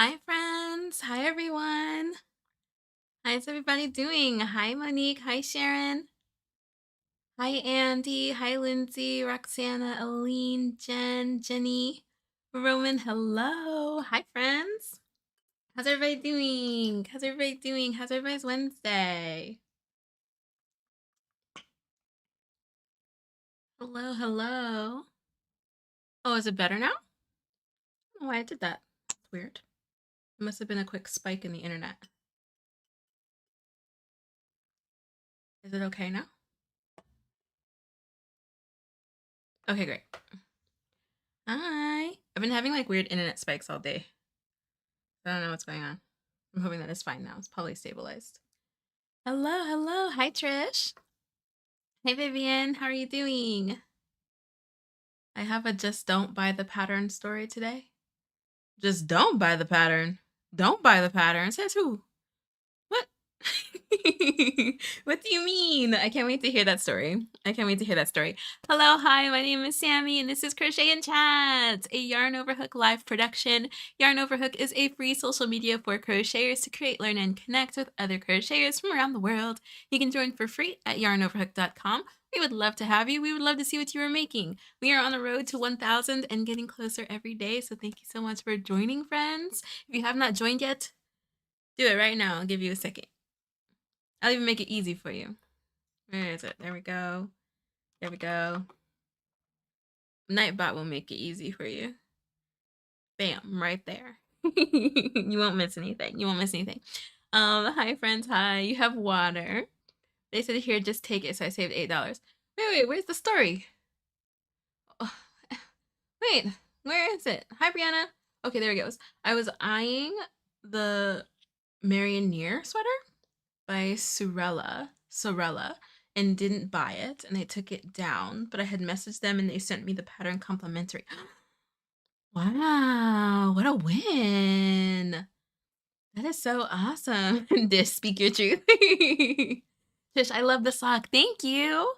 Hi, friends. Hi, everyone. How's everybody doing? Hi, Monique. Hi, Sharon. Hi, Andy. Hi, Lindsay, Roxana, Aline, Jen, Jenny, Roman. Hello. Hi, friends. How's everybody doing? How's everybody doing? How's everybody's Wednesday? Hello, hello. Oh, is it better now? Oh, why I did that. It's weird. It must have been a quick spike in the internet. Is it okay now? Okay, great. Hi. I've been having like weird internet spikes all day. I don't know what's going on. I'm hoping that it's fine now. It's probably stabilized. Hello, hello. Hi, Trish. Hey, Vivian. How are you doing? I have a just don't buy the pattern story today. Just don't buy the pattern. Don't buy the pattern. Says who? What? What do you mean? I can't wait to hear that story. I can't wait to hear that story. Hello, hi, my name is Sammy, and this is Crochet and Chats, a Yarn Overhook live production. Yarn Overhook is a free social media for crocheters to create, learn, and connect with other crocheters from around the world. You can join for free at yarnoverhook.com. We would love to have you. We would love to see what you are making. We are on the road to 1,000 and getting closer every day, so thank you so much for joining, friends. If you have not joined yet, do it right now. I'll give you a second. I'll even make it easy for you. Where is it? There we go. There we go. Nightbot will make it easy for you. Bam, right there. You won't miss anything. You won't miss anything. Hi friends, hi. You have water. They said here, just take it, so I saved $8. Wait, where's the story? Oh, wait, where is it? Hi, Brianna. Okay, there it goes. I was eyeing the Marioneer sweater by Sorella, and didn't buy it, and I took it down, but I had messaged them and they sent me the pattern complimentary. Wow, what a win. That is so awesome. This speak your truth. Trish, I love the sock. Thank you.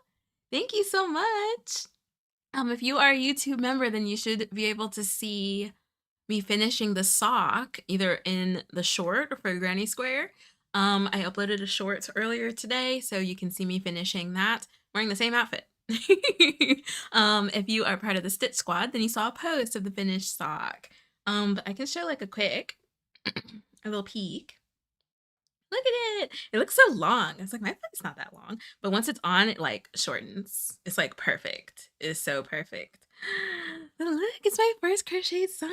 Thank you so much. If you are a YouTube member, then you should be able to see me finishing the sock either in the short or for Granny Square. I uploaded a short earlier today, so you can see me finishing that wearing the same outfit. If you are part of the Stitch Squad, then you saw a post of the finished sock. But I can show like a quick, a little peek. Look at it. It looks so long. It's like, my foot's not that long. But once it's on, it like shortens. It's like perfect. It's so perfect. But look, it's my first crochet sock.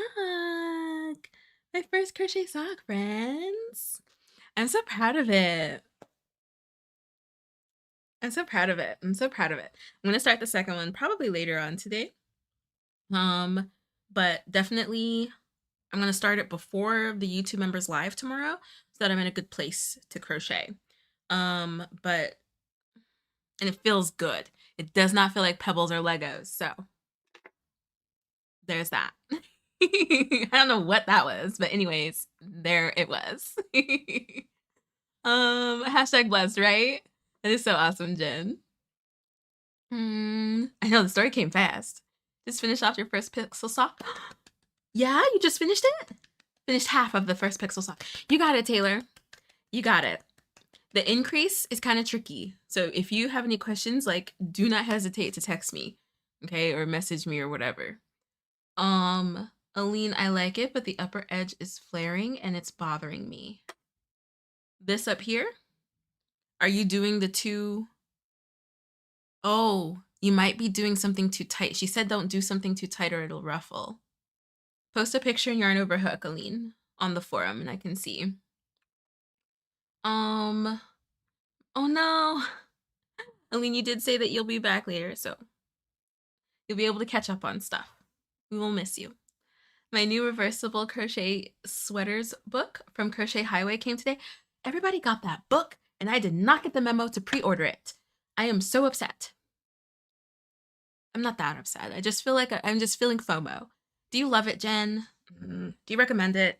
My first crochet sock, friends. I'm so proud of it. I'm so proud of it. I'm so proud of it. I'm gonna start the second one probably later on today. But definitely I'm gonna start it before the YouTube members live tomorrow so that I'm in a good place to crochet. But and it feels good. It does not feel like pebbles or Legos. So there's that. I don't know what that was, but anyways, there it was. Hashtag blessed, right? That is so awesome, Jen. I know the story came fast. Just finished off your first pixel sock. Yeah, you just finished it? Finished half of the first pixel sock. You got it, Taylor. You got it. The increase is kind of tricky. So if you have any questions, like, do not hesitate to text me, okay? Or message me or whatever. Aline, I like it, but the upper edge is flaring and it's bothering me. This up here? Are you doing the two? Oh, you might be doing something too tight. She said don't do something too tight or it'll ruffle. Post a picture in Yarn Over Hook, Aline, on the forum and I can see. Oh no. Aline, you did say that you'll be back later, so you'll be able to catch up on stuff. We will miss you. My new reversible crochet sweaters book from Crochet Highway came today. Everybody got that book, and I did not get the memo to pre-order it. I am so upset. I'm not that upset. I just feel like I'm just feeling FOMO. Do you love it, Jen? Do you recommend it?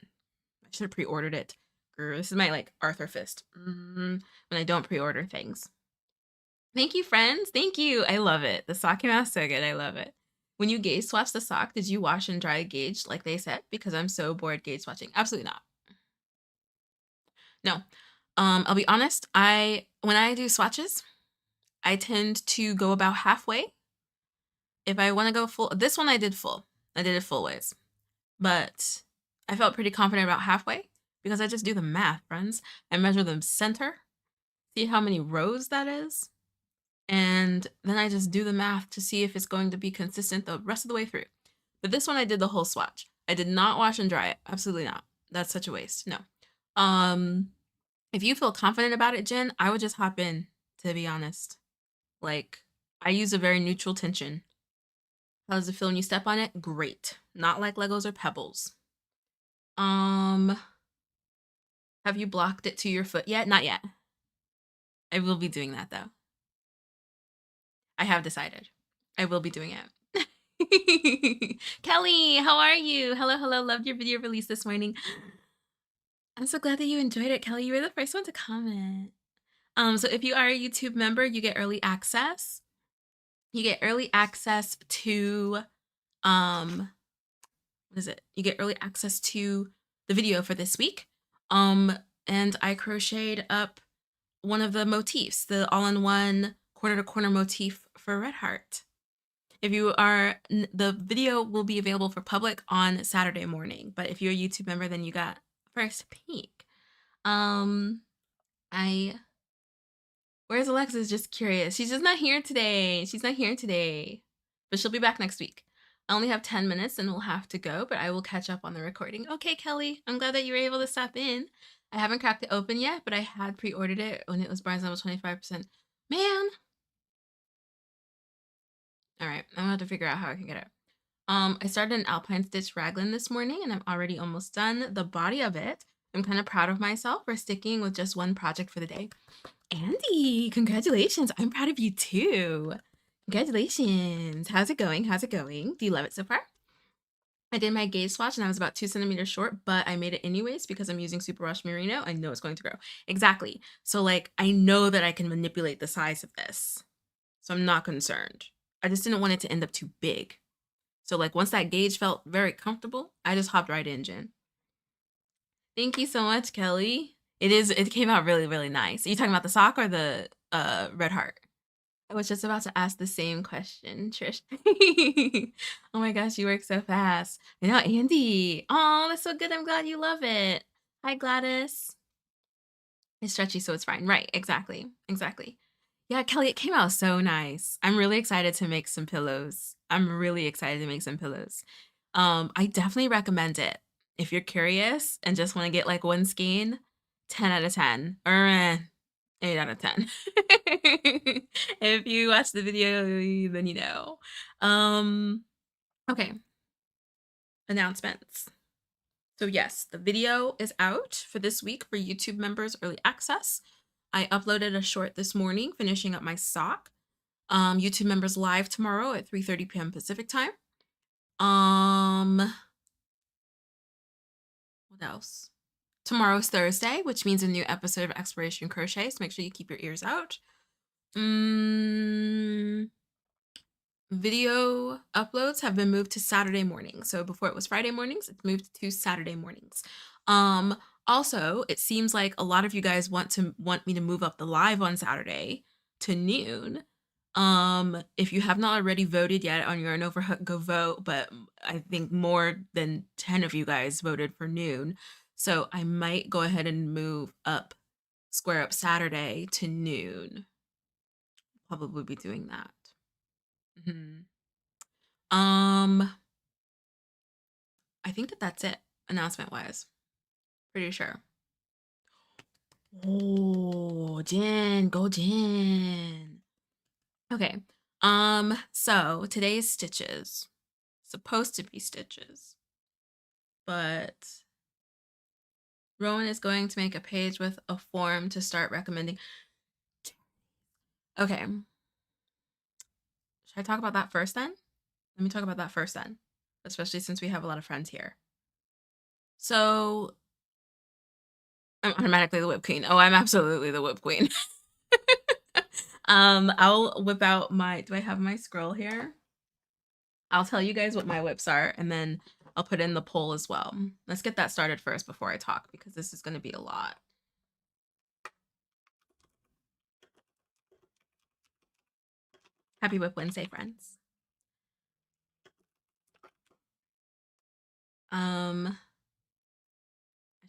I should have pre-ordered it. This is my like Arthur fist when I don't pre-order things. Thank you, friends. Thank you. I love it. The sock came out so good. I love it. When you gauge swatch the sock, did you wash and dry gauge like they said? Because I'm so bored gauge swatching. Absolutely not. No. I'll be honest. When I do swatches, I tend to go about halfway. If I want to go full, this one I did full. I did it full ways. But I felt pretty confident about halfway because I just do the math, friends. I measure the center, see how many rows that is, and then I just do the math to see if it's going to be consistent the rest of the way through. But this one I did the whole swatch. I did not wash and dry it. Absolutely not. That's such a waste. No. If you feel confident about it, Jen, I would just hop in, to be honest. Like, I use a very neutral tension. How does it feel when you step on it? Great. Not like Legos or pebbles. Have you blocked it to your foot yet? Not yet. I will be doing that though. I have decided. I will be doing it. Kelly, how are you? Hello, hello. Loved your video release this morning. I'm so glad that you enjoyed it, Kelly. You were the first one to comment. So if you are a YouTube member, you get early access. You get early access to, what is it? You get early access to the video for this week. And I crocheted up one of the motifs, the all-in-one corner-to-corner motif for Red Heart. If you are, the video will be available for public on Saturday morning, but if you're a YouTube member, then you got first peek. Where's Alexis? Just curious. She's just not here today. She's not here today, but she'll be back next week. I only have 10 minutes and we'll have to go, but I will catch up on the recording. Okay, Kelly, I'm glad that you were able to stop in. I haven't cracked it open yet, but I had pre-ordered it when it was Barnes & Noble 25%. Man. All right, I'm gonna have to figure out how I can get it. I started an Alpine Stitch raglan this morning and I'm already almost done the body of it. I'm kind of proud of myself for sticking with just one project for the day. Andy, congratulations. I'm proud of you too. Congratulations. How's it going? How's it going? Do you love it so far? I did my gauge swatch and I was about 2 centimeters short, but I made it anyways because I'm using Super Wash Merino. I know it's going to grow. Exactly. So like, I know that I can manipulate the size of this. So I'm not concerned. I just didn't want it to end up too big. So like once that gauge felt very comfortable, I just hopped right in, Jen. Thank you so much, Kelly. It came out really, really nice. Are you talking about the sock or the Red Heart? I was just about to ask the same question, Trish. Oh my gosh, you work so fast. I know, Andy. Oh, that's so good. I'm glad you love it. Hi, Gladys. It's stretchy, so it's fine. Right, exactly, exactly. Yeah, Kelly, it came out so nice. I'm really excited to make some pillows. I'm really excited to make some pillows. I definitely recommend it. If you're curious and just want to get like one skein, 10 out of 10 or 8 out of 10. If you watch the video, then you know. Okay, announcements. So yes, the video is out for this week for YouTube members early access. I uploaded a short this morning, finishing up my sock. YouTube members live tomorrow at 3:30 p.m. Pacific time. What else? Tomorrow's Thursday, which means a new episode of Exploration Crochet. So make sure you keep your ears out. Video uploads have been moved to Saturday morning. So before it was Friday mornings, it's moved to Saturday mornings. Also, it seems like a lot of you guys want me to move up the live on Saturday to noon. If you have not already voted yet on your Overhook, go vote, but I think more than 10 of you guys voted for noon. So I might go ahead and square up Saturday to noon. Probably be doing that. I think that's it, announcement wise. Pretty sure. Oh, Jen, go Jen. Okay. So today's stitches. Supposed to be stitches. But Rowan is going to make a page with a form to start recommending. Okay. Should I talk about that first then? Let me talk about that first then, especially since we have a lot of friends here. So I'm automatically the whip queen. Oh, I'm absolutely the whip queen. I'll whip out do I have my scroll here? I'll tell you guys what my whips are, and then I'll put in the poll as well. Let's get that started first before I talk, because this is going to be a lot. Happy Whip Wednesday, friends. I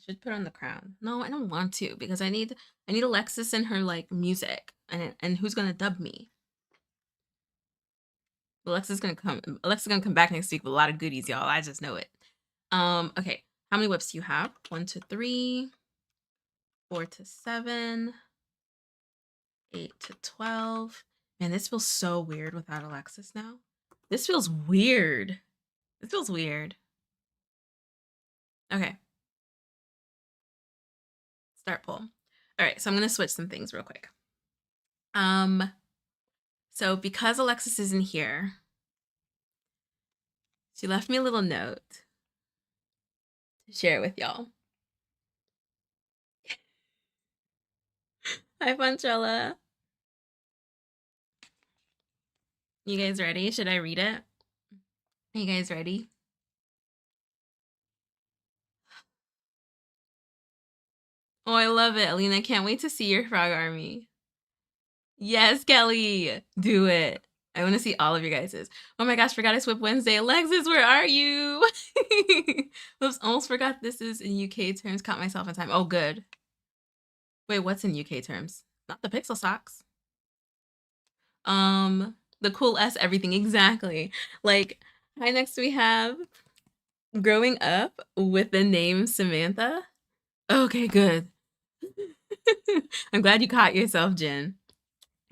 should put on the crown. No, I don't want to, because I need Alexis and her like music, and who's gonna dub me? Alexa's gonna come back next week with a lot of goodies, y'all. I just know it. Okay. How many whips do you have? 1 to 3, 4 to 7, 8 to 12. Man, this feels so weird without Alexis now. This feels weird. This feels weird. Okay. Start poll. All right, so I'm gonna switch some things real quick. So because Alexis isn't here, she left me a little note to share with y'all. Hi, Ponchella. You guys ready? Should I read it? Are you guys ready? Oh, I love it, Alina. Can't wait to see your frog army. Yes, Kelly. Do it. I want to see all of your guys's. Oh my gosh, forgot it's Whip Wednesday. Alexis, where are you? Oops, almost forgot this is in UK terms. Caught myself in time. Oh, good. Wait, what's in UK terms? Not the pixel socks. The cool S everything. Exactly. Like, hi, next we have growing up with the name Samantha. Okay, good. I'm glad you caught yourself, Jen.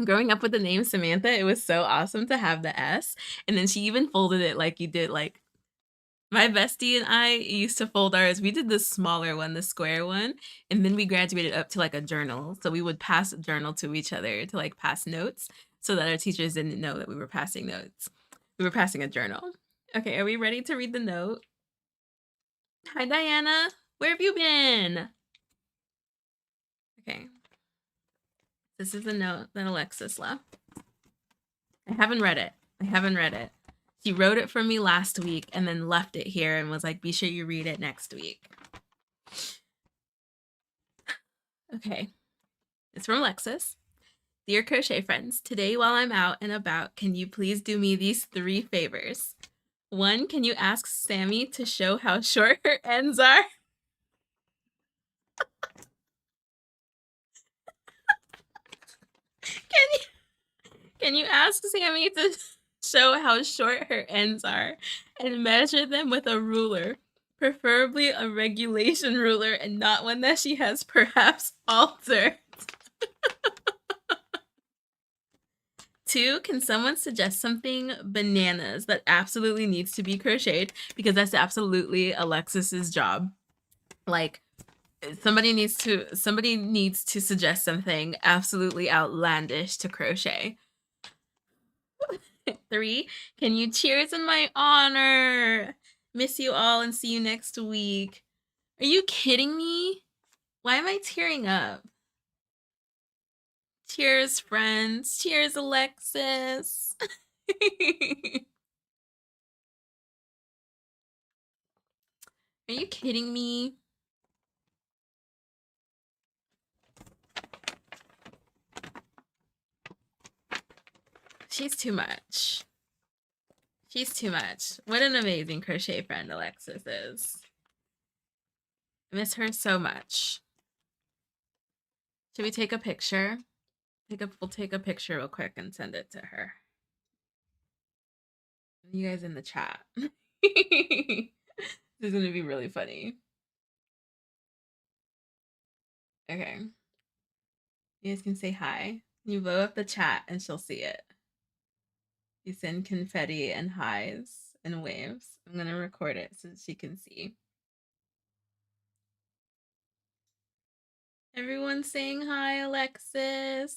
Growing up with the name Samantha, it was so awesome to have the S. And then she even folded it like you did. Like, my bestie and I used to fold ours. We did the smaller one, the square one. And then we graduated up to like a journal. So we would pass a journal to each other to like pass notes so that our teachers didn't know that we were passing notes. We were passing a journal. Okay, are we ready to read the note? Hi, Diana. Where have you been? Okay. This is a note that Alexis left. I haven't read it. She wrote it for me last week and then left it here and was like, be sure you read it next week. Okay. It's from Alexis. Dear crochet friends, today while I'm out and about, can you please do me these 3 favors? 1, can you ask Sammy to show how short her ends are? Can you ask Sammy to show how short her ends are and measure them with a ruler? Preferably a regulation ruler and not one that she has perhaps altered. 2, can someone suggest something bananas that absolutely needs to be crocheted? Because that's absolutely Alexis's job. Like, somebody needs to suggest something absolutely outlandish to crochet. 3, can you cheers in my honor? Miss you all and see you next week. Are you kidding me? Why am I tearing up? Cheers, friends. Cheers, Alexis. Are you kidding me? She's too much. She's too much. What an amazing crochet friend Alexis is. I miss her so much. Should we take a picture? We'll take a picture real quick and send it to her. You guys in the chat. This is gonna be really funny. Okay. You guys can say hi. You blow up the chat and she'll see it. You send confetti and highs and waves. I'm gonna record it so she can see. Everyone's saying hi, Alexis.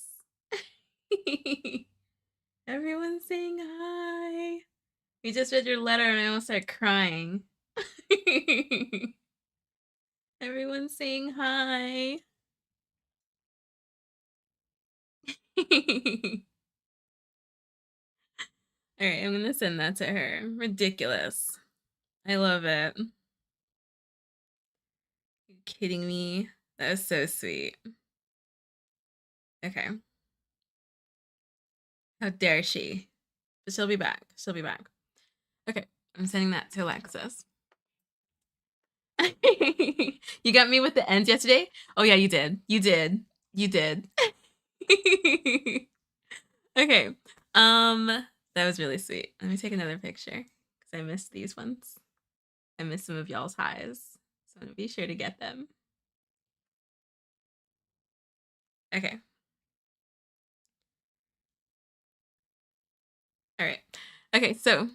Everyone's saying hi. We just read your letter and I almost started crying. Everyone's saying hi. All right, I'm gonna send that to her. Ridiculous. I love it. Are you kidding me? That was so sweet. Okay. How dare she? But she'll be back. She'll be back. Okay, I'm sending that to Alexis. You got me with the ends yesterday? Oh yeah, you did. You did. You did. Okay. That was really sweet. Let me take another picture because I missed these ones. I missed some of y'all's highs. So I'm gonna be sure to get them. Okay. All right. Okay, so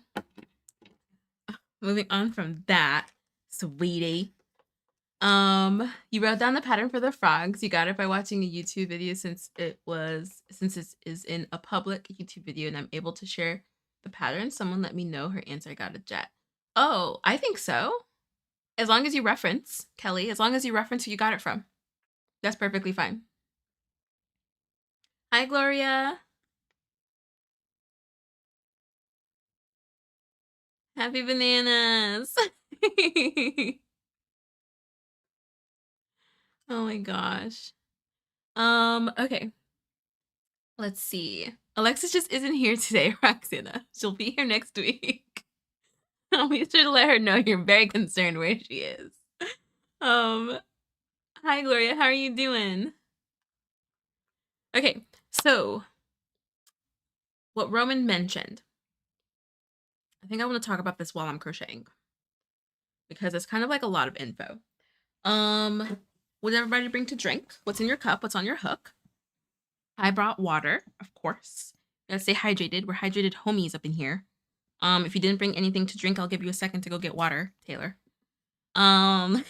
moving on from that, sweetie. You wrote down the pattern for the frogs. You got it by watching a YouTube video since it is in a public YouTube video and I'm able to share the pattern. Someone let me know her answer got a jet. Oh, I think so. As long as you reference, Kelly, as long as you reference who you got it from. That's perfectly fine. Hi, Gloria. Happy bananas. Oh my gosh. Okay. Let's see. Alexis just isn't here today, Roxana. She'll be here next week. I'll be sure to let her know you're very concerned where she is. Hi Gloria, how are you doing? Okay, so what Roman mentioned. I think I want to talk about this while I'm crocheting because it's kind of like a lot of info. What did everybody bring to drink? What's in your cup? What's on your hook? I brought water, of course. Gotta stay hydrated. We're hydrated homies up in here. If you didn't bring anything to drink, I'll give you a second to go get water, Taylor. I'm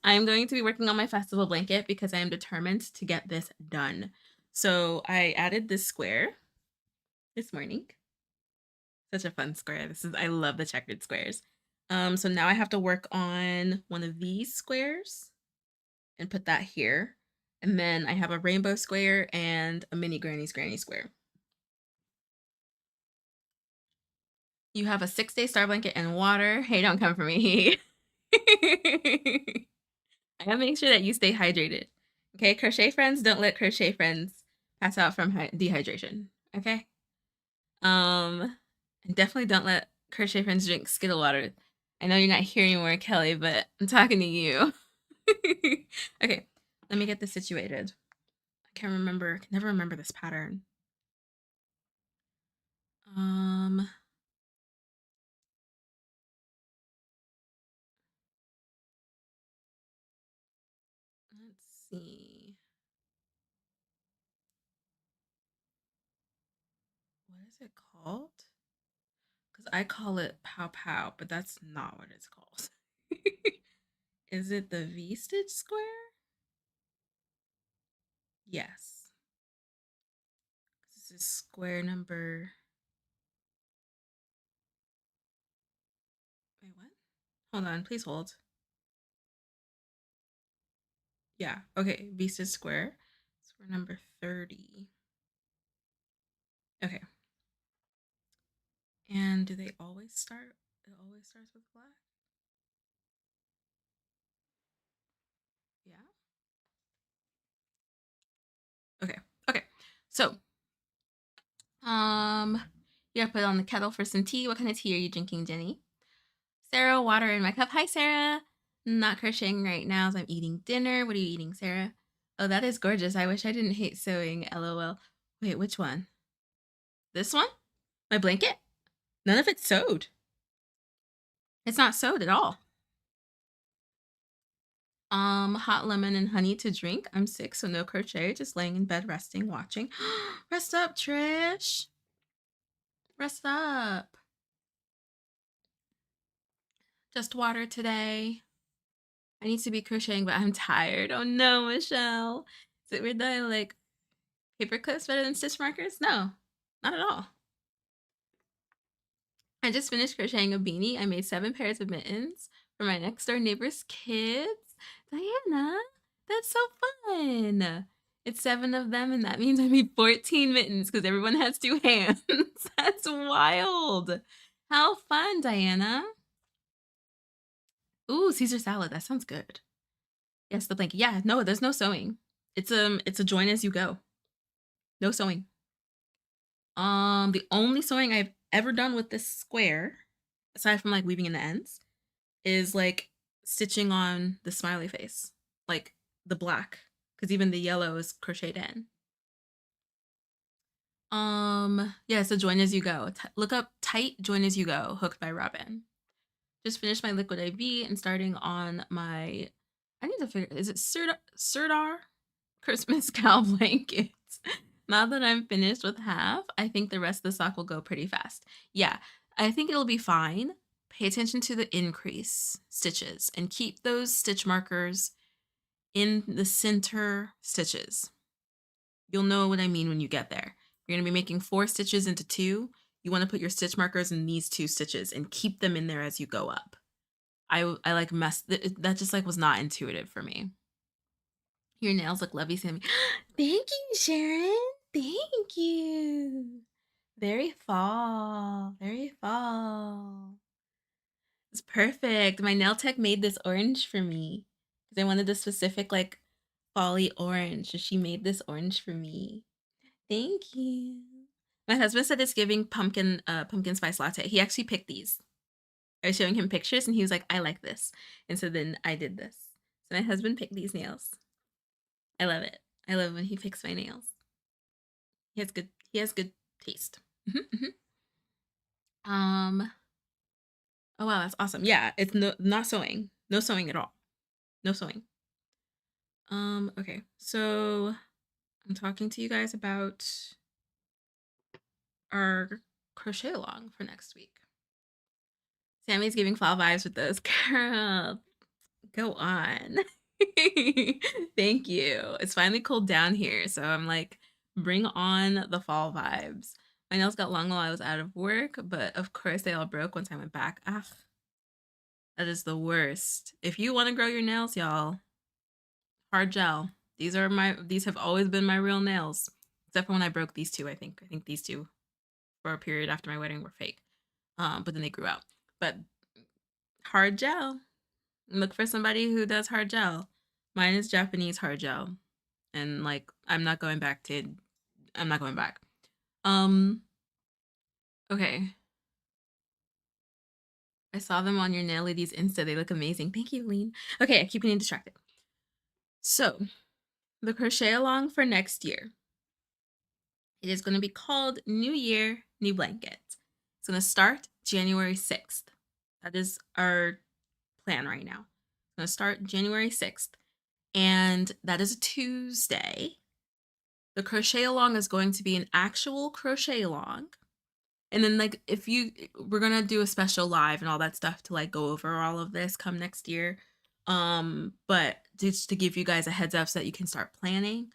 going to be working on my festival blanket because I am determined to get this done. So I added this square this morning. Such a fun square. I love the checkered squares. So now I have to work on one of these squares and put that here. And then I have a rainbow square and a mini granny square. You have a 6-day star blanket and water. Hey, don't come for me. I gotta make sure that you stay hydrated. Okay, crochet friends, don't let crochet friends pass out from dehydration. Okay? And definitely don't let crochet friends drink Skittle water. I know you're not here anymore, Kelly, but I'm talking to you. Okay, let me get this situated. I can never remember this pattern. Let's see. What is it called? Because I call it pow pow, but that's not what it's called. Is it the V stitch square? Yes. This is square number. Wait, what? Hold on, please hold. Yeah, okay, V stitch square. Square number 30. Okay. And do they always start? It always starts with black? Yeah. Okay. Okay. So, you gotta put it on the kettle for some tea. What kind of tea are you drinking, Jenny? Sarah, water in my cup. Hi, Sarah. Not crocheting right now as I'm eating dinner. What are you eating, Sarah? Oh, that is gorgeous. I wish I didn't hate sewing. LOL. Wait, which one? This one? My blanket? None of it's sewed. It's not sewed at all. Hot lemon and honey to drink. I'm sick, so no crochet. Just laying in bed, resting, watching. Rest up, Trish. Rest up. Just water today. I need to be crocheting, but I'm tired. Oh no, Michelle. Is it weird that I like paper clips better than stitch markers? No, not at all. I just finished crocheting a beanie. I made 7 pairs of mittens for my next door neighbor's kids. Diana, that's so fun. It's 7 of them, and that means I made 14 mittens because everyone has 2 hands. That's wild. How fun, Diana. Ooh, Caesar salad. That sounds good. Yes, the blanket. Yeah, no, there's no sewing. It's a join as you go. No sewing. The only sewing I've ever done with this square, aside from like weaving in the ends, is like stitching on the smiley face, like the black, because even the yellow is crocheted in. Yeah, so join as you go. Look up tight join as you go, hooked by Robin. Just finished my liquid IV and starting on my, I need to figure, is it Sirdar Christmas cow blankets? Now that I'm finished with half, I think the rest of the sock will go pretty fast. Yeah, I think it'll be fine. Pay attention to the increase stitches and keep those stitch markers in the center stitches. You'll know what I mean when you get there. You're going to be making 4 stitches into 2. You want to put your stitch markers in these 2 stitches and keep them in there as you go up. I like that just like was not intuitive for me. Your nails look lovely, Sammy. Thank you, Sharon. Thank you. Very fall. Very fall. It's perfect. My nail tech made this orange for me because I wanted the specific like folly orange. So she made this orange for me. Thank you. My husband said it's giving pumpkin spice latte. He actually picked these. I was showing him pictures and he was like, I like this. And so then I did this. So my husband picked these nails. I love it. I love when he picks my nails. He has good taste. Um oh wow, that's awesome. Yeah, it's not sewing. No sewing at all. No sewing. Okay. So I'm talking to you guys about our crochet along for next week. Sammy's giving fall vibes with those. Girl, go on. Thank you. It's finally cooled down here, so I'm like, bring on the fall vibes. My nails got long while I was out of work, but of course they all broke once I went back. Ah, that is the worst. If you want to grow your nails, y'all, hard gel. These have always been my real nails, except for when I broke these 2. I think these 2 for a period after my wedding were fake. But then they grew out. But hard gel. Look for somebody who does hard gel. Mine is Japanese hard gel. And like I'm not going back. Okay. I saw them on your nail ladies Insta. They look amazing. Thank you, Lean. Okay, I keep getting distracted. So the crochet along for next year. It is going to be called New Year, New Blanket. It's going to start January 6th. That is our plan right now. It's going to start January 6th, and that is a Tuesday. The crochet along is going to be an actual crochet along. And then like we're going to do a special live and all that stuff to like go over all of this come next year. But just to give you guys a heads up so that you can start planning.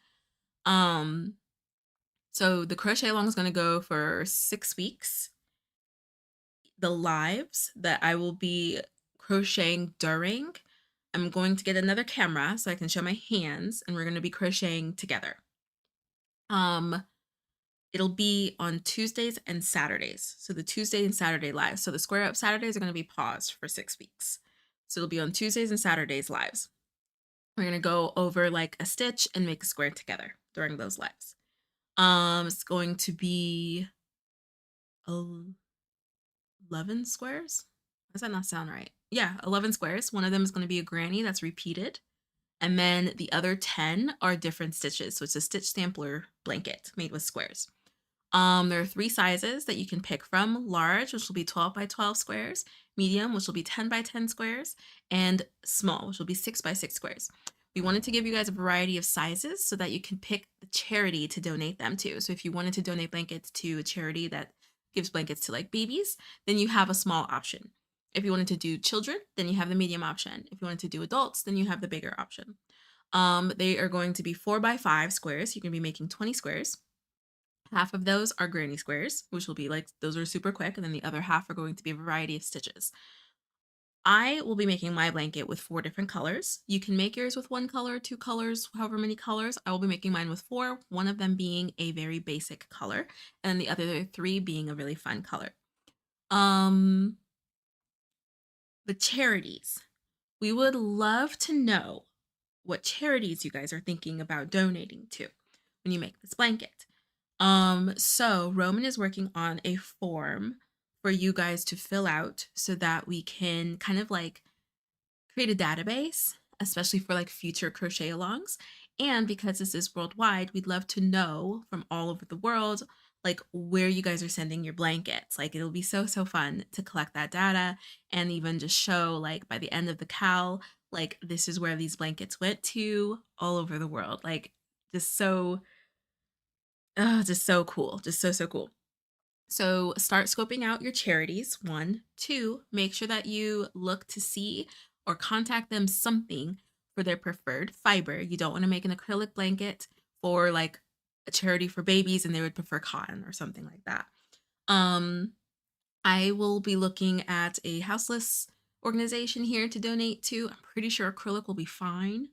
So the crochet along is going to go for 6 weeks. The lives that I will be crocheting during, I'm going to get another camera so I can show my hands, and we're going to be crocheting together. It'll be on Tuesdays and Saturdays. So the Tuesday and Saturday lives. So the Square Up Saturdays are going to be paused for 6 weeks. So it'll be on Tuesdays and Saturdays lives. We're going to go over like a stitch and make a square together during those lives. It's going to be 11 squares. Does that not sound right? Yeah, 11 squares. One of them is going to be a granny that's repeated. And then the other 10 are different stitches. So it's a stitch sampler blanket made with squares. There are 3 sizes that you can pick from: large, which will be 12 by 12 squares, medium, which will be 10 by 10 squares, and small, which will be 6 by 6 squares. We wanted to give you guys a variety of sizes so that you can pick the charity to donate them to. So if you wanted to donate blankets to a charity that gives blankets to like babies, then you have a small option. If you wanted to do children, then you have the medium option. If you wanted to do adults, then you have the bigger option. They are going to be 4 by 5 squares. You're going to be making 20 squares. Half of those are granny squares, which will be like, those are super quick, and then the other half are going to be a variety of stitches. I will be making my blanket with 4 different colors. You can make yours with 1 color, 2 colors, however many colors. I will be making mine with 4, one of them being a very basic color, and the other 3 being a really fun color. The charities. We would love to know what charities you guys are thinking about donating to when you make this blanket. So Roman is working on a form for you guys to fill out so that we can kind of like create a database, especially for like future crochet alongs. And because this is worldwide, we'd love to know from all over the world, like where you guys are sending your blankets. Like it'll be so fun to collect that data and even just show like by the end of the cal, like this is where these blankets went to all over the world. Like just so cool. Just so cool. So start scoping out your charities. 1, 2, make sure that you look to see or contact them something for their preferred fiber. You don't want to make an acrylic blanket for like a charity for babies and they would prefer cotton or something like that. I will be looking at a houseless organization here to donate to. I'm pretty sure acrylic will be fine.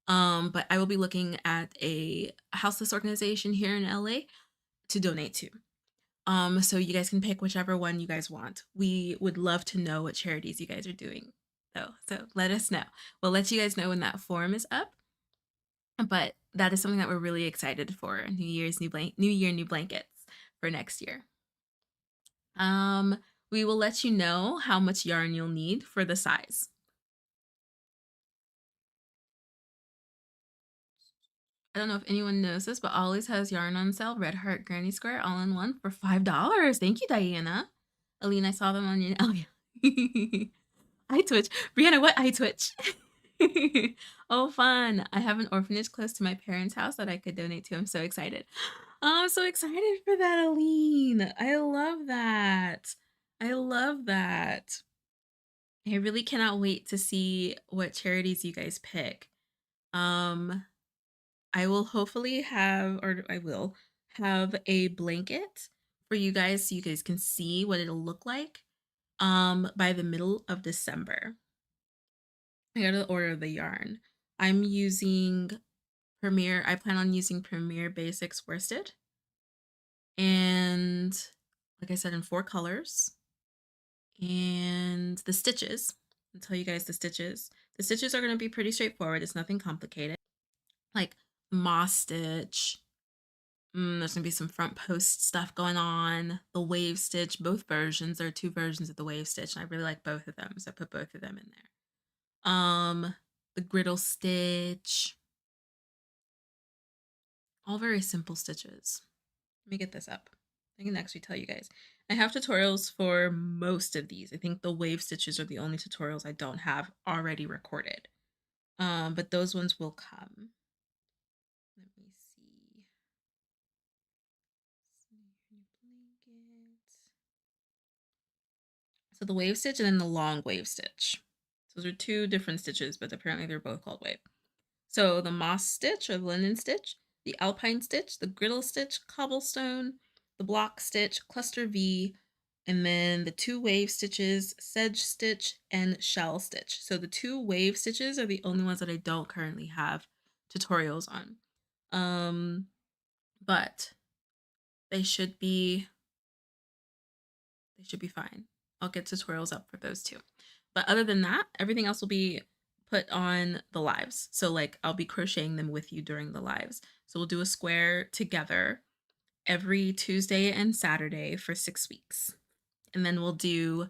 But I will be looking at a houseless organization here in LA to donate to. So you guys can pick whichever one you guys want. We would love to know what charities you guys are doing, though. So let us know. We'll let you guys know when that form is up. But that is something that we're really excited for. New Year, new blankets for next year. We will let you know how much yarn you'll need for the size. I don't know if anyone knows this, but Ollie's has yarn on sale, Red Heart Granny Square, all in one for $5. Thank you, Diana. Aline, I saw them on your, oh yeah. I Twitch. Brianna, what I Twitch? Oh, fun. I have an orphanage close to my parents' house that I could donate to. I'm so excited. Oh, I'm so excited for that, Aline. I love that. I love that. I really cannot wait to see what charities you guys pick. I will hopefully have, or I will have a blanket for you guys so you guys can see what it'll look like by the middle of December. I gotta order the yarn. I'm using Premier. I plan on using Premier Basics worsted. And like I said, in 4 colors. And the stitches, I'll tell you guys the stitches. The stitches are going to be pretty straightforward. It's nothing complicated. Like moss stitch. There's going to be some front post stuff going on. The wave stitch, both versions. There are 2 versions of the wave stitch, and I really like both of them, so I put both of them in there. The griddle stitch. All very simple stitches. Let me get this up. I can actually tell you guys. I have tutorials for most of these. I think the wave stitches are the only tutorials I don't have already recorded. But those ones will come. Let me see. So the wave stitch and then the long wave stitch. Those are two different stitches, but apparently they're both called wave. So the moss stitch or the linen stitch, the alpine stitch, the griddle stitch, cobblestone, the block stitch, cluster V, and then the two wave stitches, sedge stitch, and shell stitch. So the two wave stitches are the only ones that I don't currently have tutorials on. But they should be fine. I'll get tutorials up for those two. But other than that, everything else will be put on the lives. So like I'll be crocheting them with you during the lives. So we'll do a square together every Tuesday and Saturday for 6 weeks. And then we'll do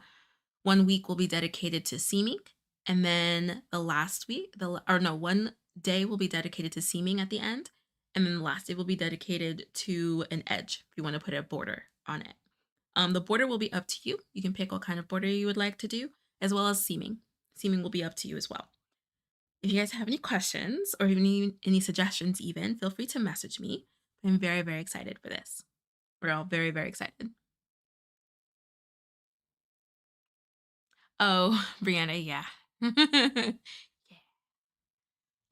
1 week will be dedicated to seaming. And then the last week, one day will be dedicated to seaming at the end. And then the last day will be dedicated to an edge if you want to put a border on it. The border will be up to you. You can pick what kind of border you would like to do, as well as seaming. Seaming will be up to you as well. If you guys have any questions or any suggestions even, feel free to message me. I'm very, very excited for this. We're all very, very excited. Oh, Brianna, yeah.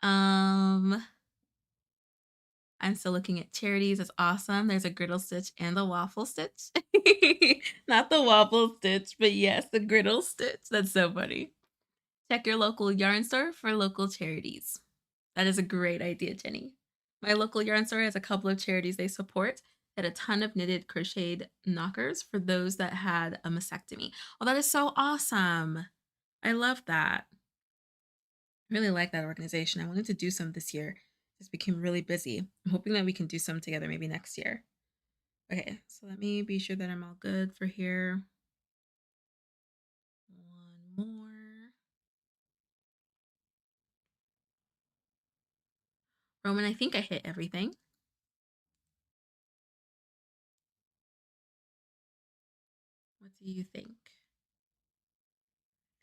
Yeah. I'm still looking at charities. It's awesome. There's a griddle stitch and a waffle stitch. Not the waffle stitch, but yes, the griddle stitch. That's so funny. Check your local yarn store for local charities. That is a great idea, Jenny. My local yarn store has a couple of charities they support. They had a ton of knitted crocheted knockers for those that had a mastectomy. Oh, that is so awesome. I love that. I really like that organization. I wanted to do some this year. Just became really busy. I'm hoping that we can do some together maybe next year. Okay, so let me be sure that I'm all good for here. One more. Roman, I think I hit everything. What do you think?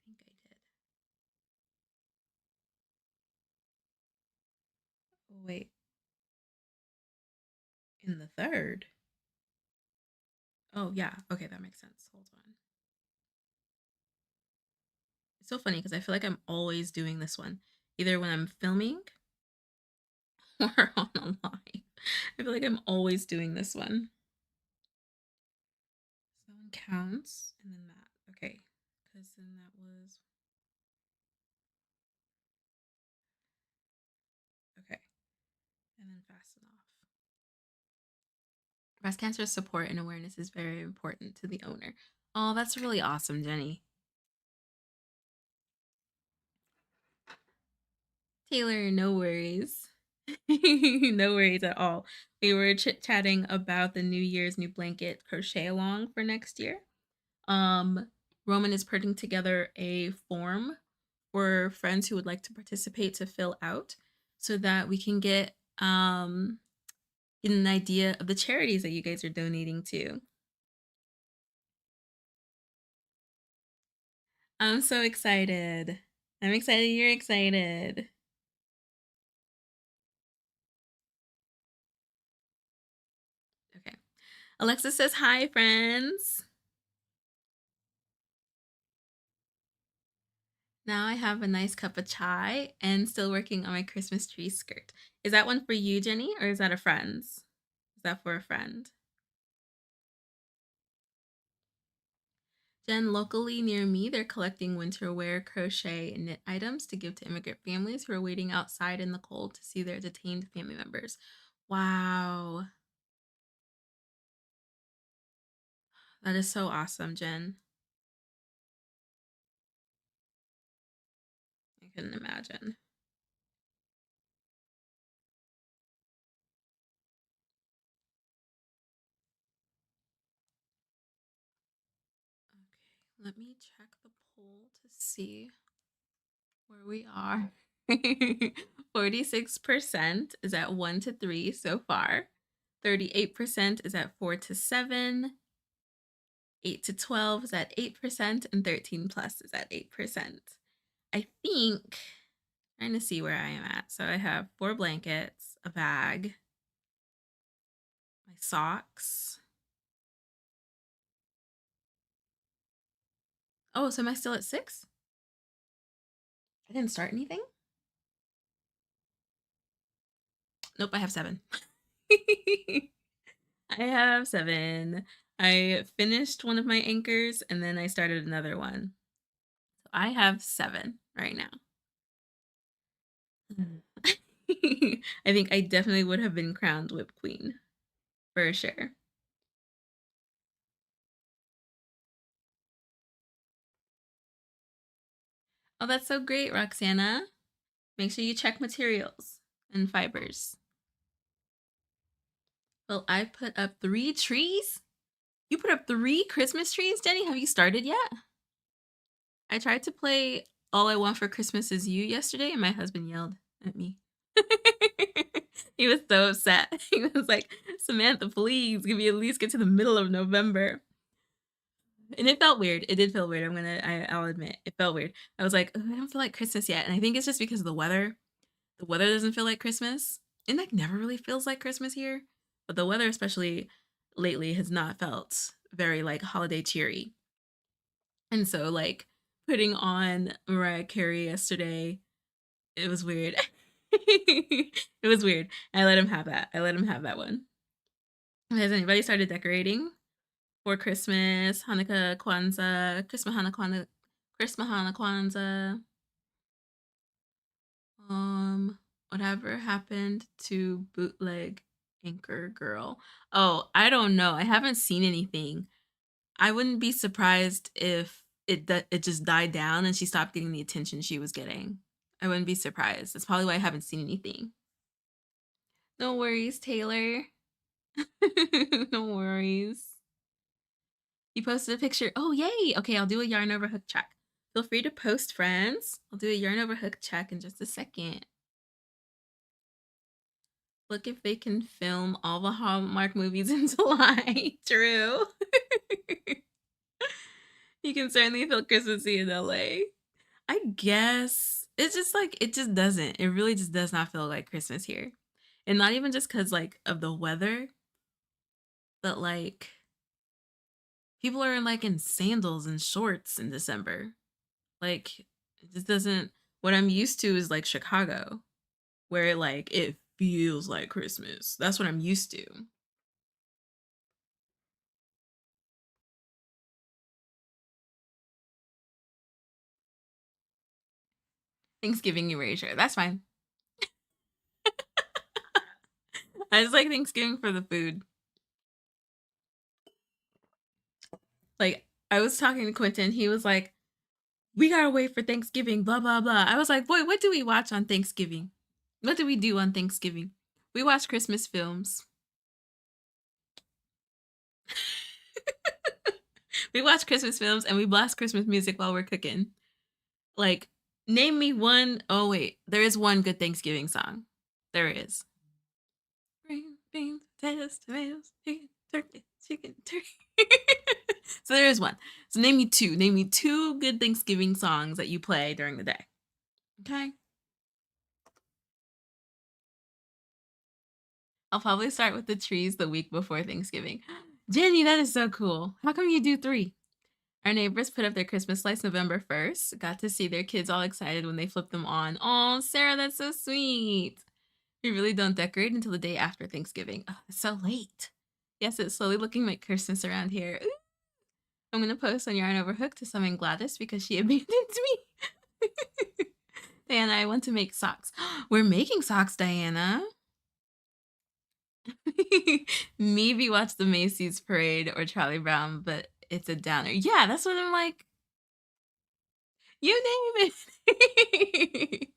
I think I did. Oh, wait. In the third? Oh, yeah. Okay, that makes sense. Hold on. It's so funny because I feel like I'm always doing this one, either when I'm filming or on a live. I feel like I'm always doing this one. So that one counts, and then that. Okay, because then that was. Okay, and then fasten off. Breast cancer support and awareness is very important to the owner. Oh, that's really awesome, Jenny. Taylor, no worries. No worries at all. We were chit chatting about the New Year's new blanket crochet along for next year. Roman is putting together a form for friends who would like to participate to fill out so that we can get an idea of the charities that you guys are donating to. I'm so excited. I'm excited you're excited. Okay. Alexa says hi, friends. Now I have a nice cup of chai and still working on my Christmas tree skirt. Is that one for you, Jenny, or is that a friend's? Is that for a friend? Jen, locally near me, they're collecting winter wear, crochet, and knit items to give to immigrant families who are waiting outside in the cold to see their detained family members. Wow. That is so awesome, Jen. I couldn't imagine. Okay, let me check the poll to see where we are. 46% is at 1 to 3 so far. 38% is at 4 to 7. 8 to 12 is at 8%, and 13 plus is at 8%. I think, trying to see where I am at. So I have 4 blankets, a bag, my socks. Oh, so am I still at 6? I didn't start anything? Nope, I have 7. I have 7. I finished one of my anchors and then I started another one. So I have 7 right now. I think I definitely would have been crowned whip queen for sure. Oh, that's so great, Roxana. Make sure you check materials and fibers. Well, I put up 3 trees. You put up 3 Christmas trees, Jenny? Have you started yet? I tried to play All I Want for Christmas Is You yesterday, and my husband yelled at me. He was so upset. He was like, Samantha, please, can we at least get to the middle of November? And it felt weird. It did feel weird. I'll admit, it felt weird. I was like, I don't feel like Christmas yet. And I think it's just because of the weather. The weather doesn't feel like Christmas. It like never really feels like Christmas here. But the weather, especially lately, has not felt very like holiday cheery. And so like putting on Mariah Carey yesterday, it was weird. It was weird. I let him have that. I let him have that one. Has anybody started decorating for Christmas, Hanukkah, Kwanzaa, Christmas, Hanukkah, Kwanzaa? Whatever happened to bootleg anchor girl? Oh, I don't know. I haven't seen anything. I wouldn't be surprised if it just died down and she stopped getting the attention she was getting. I wouldn't be surprised. That's probably why I haven't seen anything. No worries, Taylor. No worries. You posted a picture. Oh, yay. Okay, I'll do a yarn over hook check. Feel free to post, friends. I'll do a yarn over hook check in just a second. Look if they can film all the Hallmark movies in July. True. You can certainly feel Christmassy in LA. I guess it's just like it just doesn't. It really just does not feel like Christmas here. And not even just cuz like of the weather, but like people are in sandals and shorts in December. Like it just doesn't what I'm used to is like Chicago where like it feels like Christmas. That's what I'm used to. Thanksgiving erasure. That's fine. I just like Thanksgiving for the food. Like I was talking to Quentin, he was like, "We gotta wait for Thanksgiving." Blah blah blah. I was like, "Boy, what do we watch on Thanksgiving? What do we do on Thanksgiving? We watch Christmas films. We watch Christmas films and we blast Christmas music while we're cooking. Like, name me one. Oh wait, there is one good Thanksgiving song. There is. Green beans, potatoes, tomatoes, chicken, turkey. So there is one. So name me two. Name me two good Thanksgiving songs that you play during the day. Okay. I'll probably start with the trees the week before Thanksgiving. Jenny, that is so cool. How come you do 3? Our neighbors put up their Christmas lights November 1st. Got to see their kids all excited when they flipped them on. Oh, Sarah, that's so sweet. We really don't decorate until the day after Thanksgiving. Oh, it's so late. Yes, it's slowly looking like Christmas around here. Ooh. I'm going to post on Yarn Over Hook to summon Gladys because she abandoned me. Diana, I want to make socks. We're making socks, Diana. Maybe watch the Macy's parade or Charlie Brown, but it's a downer. Yeah, that's what I'm like. You name it.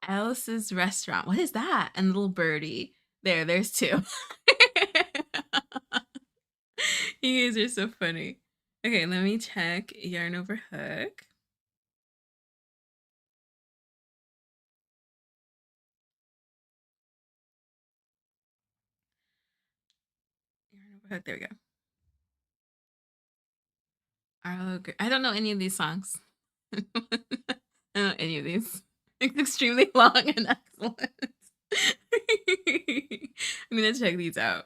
Alice's restaurant. What is that? And little birdie. There's 2. You guys are so funny. Okay, let me check yarn over hook. Yarn over hook. There we go. Oh, I don't know any of these songs. I don't know any of these. It's extremely long and excellent. I'm gonna check these out.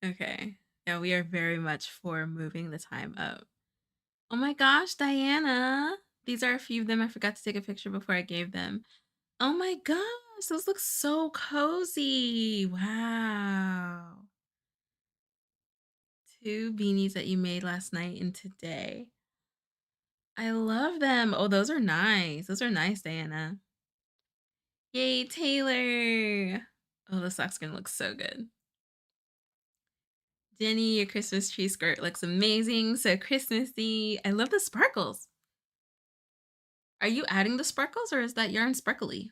Okay. Yeah, we are very much for moving the time up. Oh my gosh, Diana. These are a few of them. I forgot to take a picture before I gave them. Oh my gosh, those look so cozy. Wow. Two beanies that you made last night and today. I love them. Oh, those are nice. Those are nice, Diana. Yay, Taylor. Oh, the sock's gonna look so good. Jenny, your Christmas tree skirt looks amazing. So Christmassy. I love the sparkles. Are you adding the sparkles or is that yarn sparkly?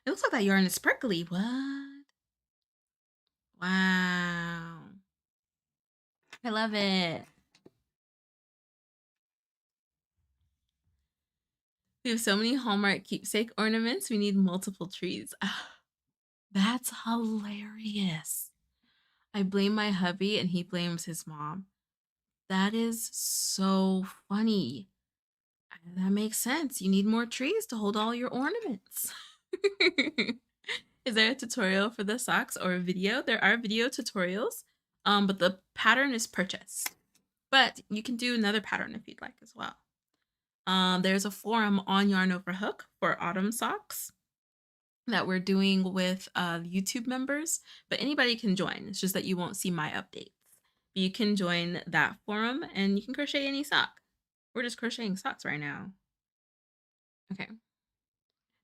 It looks like that yarn is sparkly. What? Wow. I love it. We have so many Hallmark keepsake ornaments. We need multiple trees. That's hilarious. I blame my hubby and he blames his mom. That is so funny. That makes sense. You need more trees to hold all your ornaments. Is there a tutorial for the socks or a video? There are video tutorials, but the pattern is purchased. But you can do another pattern if you'd like as well. There's a forum on Yarn Over Hook for autumn socks that we're doing with YouTube members, but anybody can join. It's just that you won't see my updates. But you can join that forum and you can crochet any sock. We're just crocheting socks right now. Okay.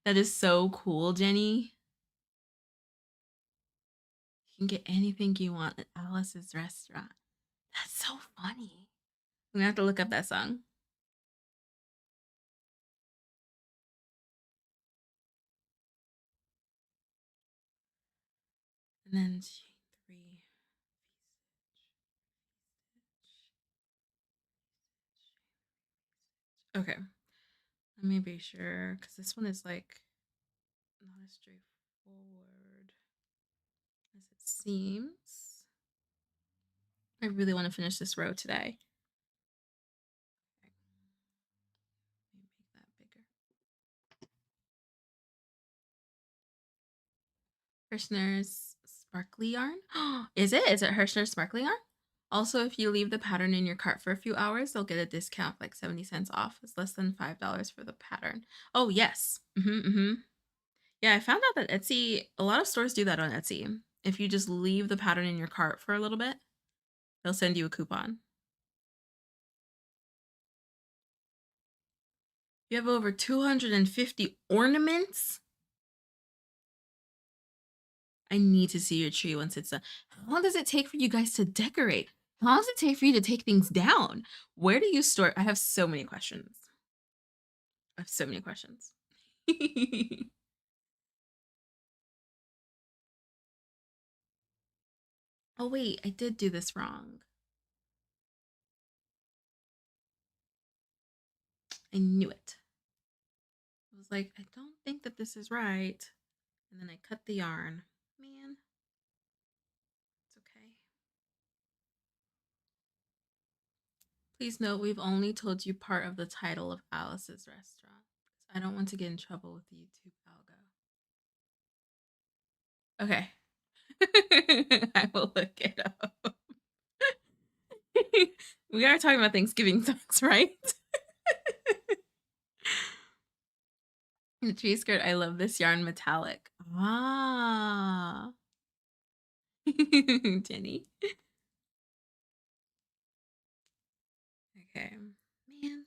That is so cool, Jenny. You can get anything you want at Alice's restaurant. That's so funny. I'm gonna have to look up that song. And then chain three. Okay. Let me be sure, because this one is like not as straightforward as it seems. I really want to finish this row today. Okay. Let me make that bigger. Hirschner's sparkly yarn. Is it? Is it Hirschner's sparkly yarn? Also, if you leave the pattern in your cart for a few hours, they'll get a discount, like 70 cents off. It's less than $5 for the pattern. Oh, yes. Yeah, I found out that Etsy, a lot of stores do that on Etsy. If you just leave the pattern in your cart for a little bit, they'll send you a coupon. You have over 250 ornaments? I need to see your tree once it's done. How long does it take for you guys to decorate? How long does it take for you to take things down? Where do you store? I have so many questions. I have so many questions. Oh, wait, I did do this wrong. I knew it. I was like, I don't think that this is right. And then I cut the yarn. Man, it's okay. Please note we've only told you part of the title of Alice's restaurant. I don't want to get in trouble with the YouTube algo. Okay. I will look it up. We are talking about Thanksgiving songs, right? The tree skirt, I love this yarn metallic. Ah. Jenny. Okay. Man.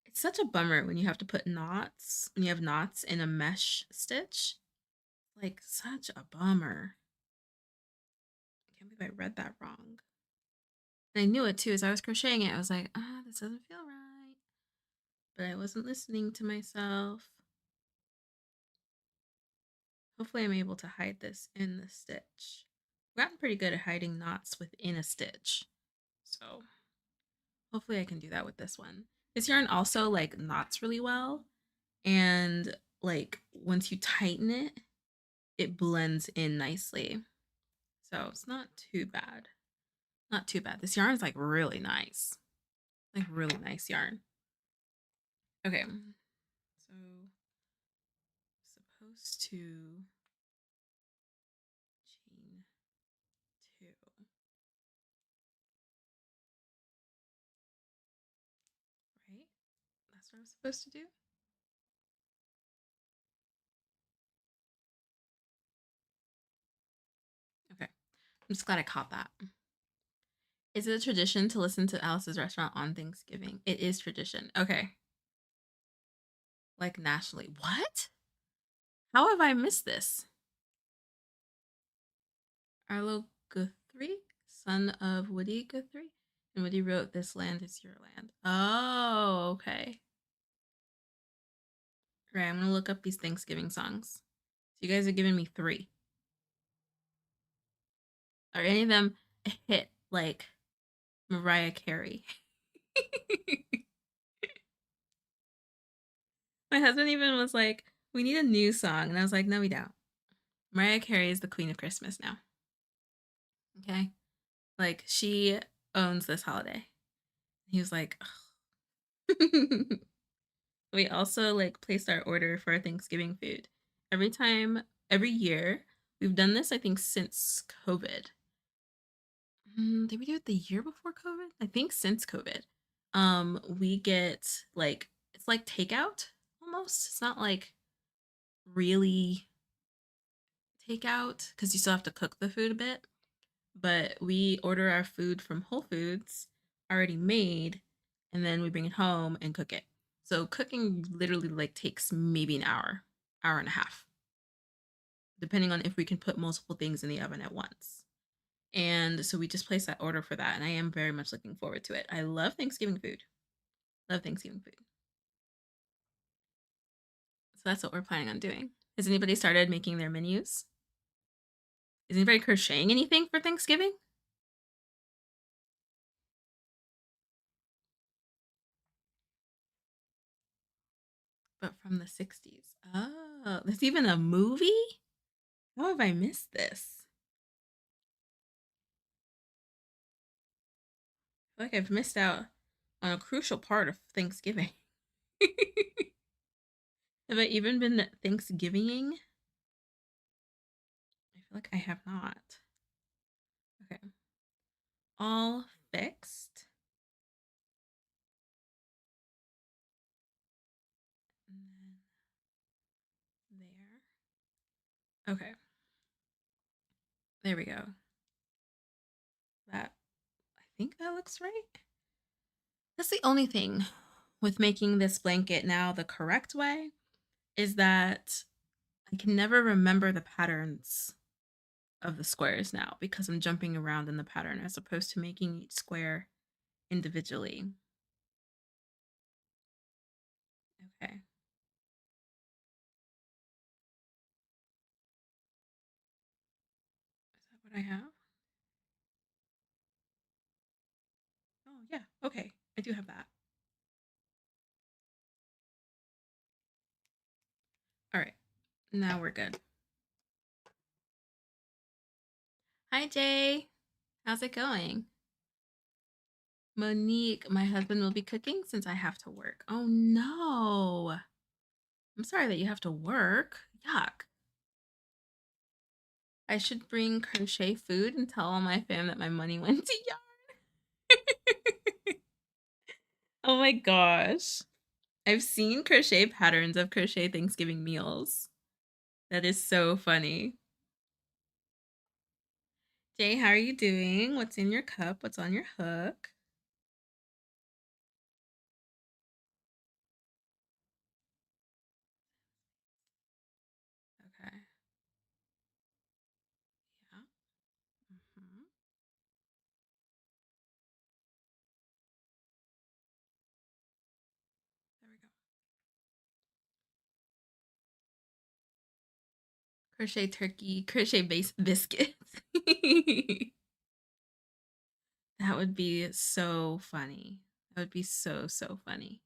It's such a bummer when you have to put knots, when you have knots in a mesh stitch. Like, such a bummer. I can't believe I read that wrong. And I knew it too. As I was crocheting it, I was like, this doesn't feel right. But I wasn't listening to myself. Hopefully I'm able to hide this in the stitch. I've gotten pretty good at hiding knots within a stitch. So hopefully I can do that with this one. This yarn also like knots really well. And like once you tighten it, it blends in nicely. So it's not too bad. Not too bad. This yarn is like really nice. Like really nice yarn. Okay. So supposed to chain two. Right? That's what I'm supposed to do. Okay. I'm just glad I caught that. Is it a tradition to listen to Alice's Restaurant on Thanksgiving? It is tradition. Okay. Like nationally. What? How have I missed this? Arlo Guthrie, son of Woody Guthrie. And Woody wrote, "This land is your land." Oh, okay. Right, I'm gonna look up these Thanksgiving songs. So you guys are giving me three. Are any of them a hit like Mariah Carey? My husband even was like, "We need a new song." And I was like, "No, we don't. Mariah Carey is the queen of Christmas now." Okay? Like, she owns this holiday. He was like, we also like placed our order for our Thanksgiving food. Every year, we've done this, I think, since COVID. Did we do it the year before COVID? I think since COVID. We get like it's like takeout almost. It's not like really takeout because you still have to cook the food a bit. But we order our food from Whole Foods already made, and then we bring it home and cook it. So cooking literally like takes maybe an hour, hour and a half, depending on if we can put multiple things in the oven at once. And so we just placed that order for that, and I am very much looking forward to it. I love Thanksgiving food. Love Thanksgiving food. So that's what we're planning on doing. Has anybody started making their menus? Is anybody crocheting anything for Thanksgiving? But from the 60s. Oh, there's even a movie? How have I missed this? I feel like I've missed out on a crucial part of Thanksgiving. Have I even been Thanksgiving? I feel like I have not. Okay. All fixed. And then there. Okay. There we go. That I think that looks right. That's the only thing with making this blanket now the correct way is that I can never remember the patterns of the squares now because I'm jumping around in the pattern as opposed to making each square individually. Okay. Is that what I have? Oh, yeah. Okay. I do have that. All right. Now we're good. Hi, Jay. How's it going? Monique, my husband will be cooking since I have to work. Oh, no. I'm sorry that you have to work. Yuck. I should bring crochet food and tell all my fam that my money went to yarn. Oh my gosh. I've seen crochet patterns of crochet Thanksgiving meals. That is so funny. Jay, how are you doing? What's in your cup? What's on your hook? Okay. Yeah. Hmm. There we go. Crochet turkey, crochet base biscuits. That would be so funny. That would be so, so funny.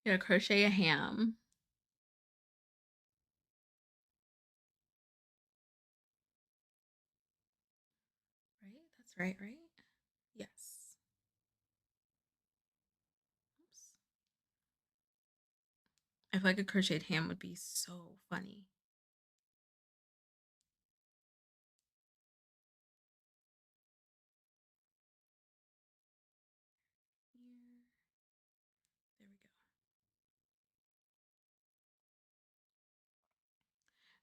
Yeah, crochet a ham. right, right? Yes. Oops. I feel like a crocheted ham would be so funny. Here.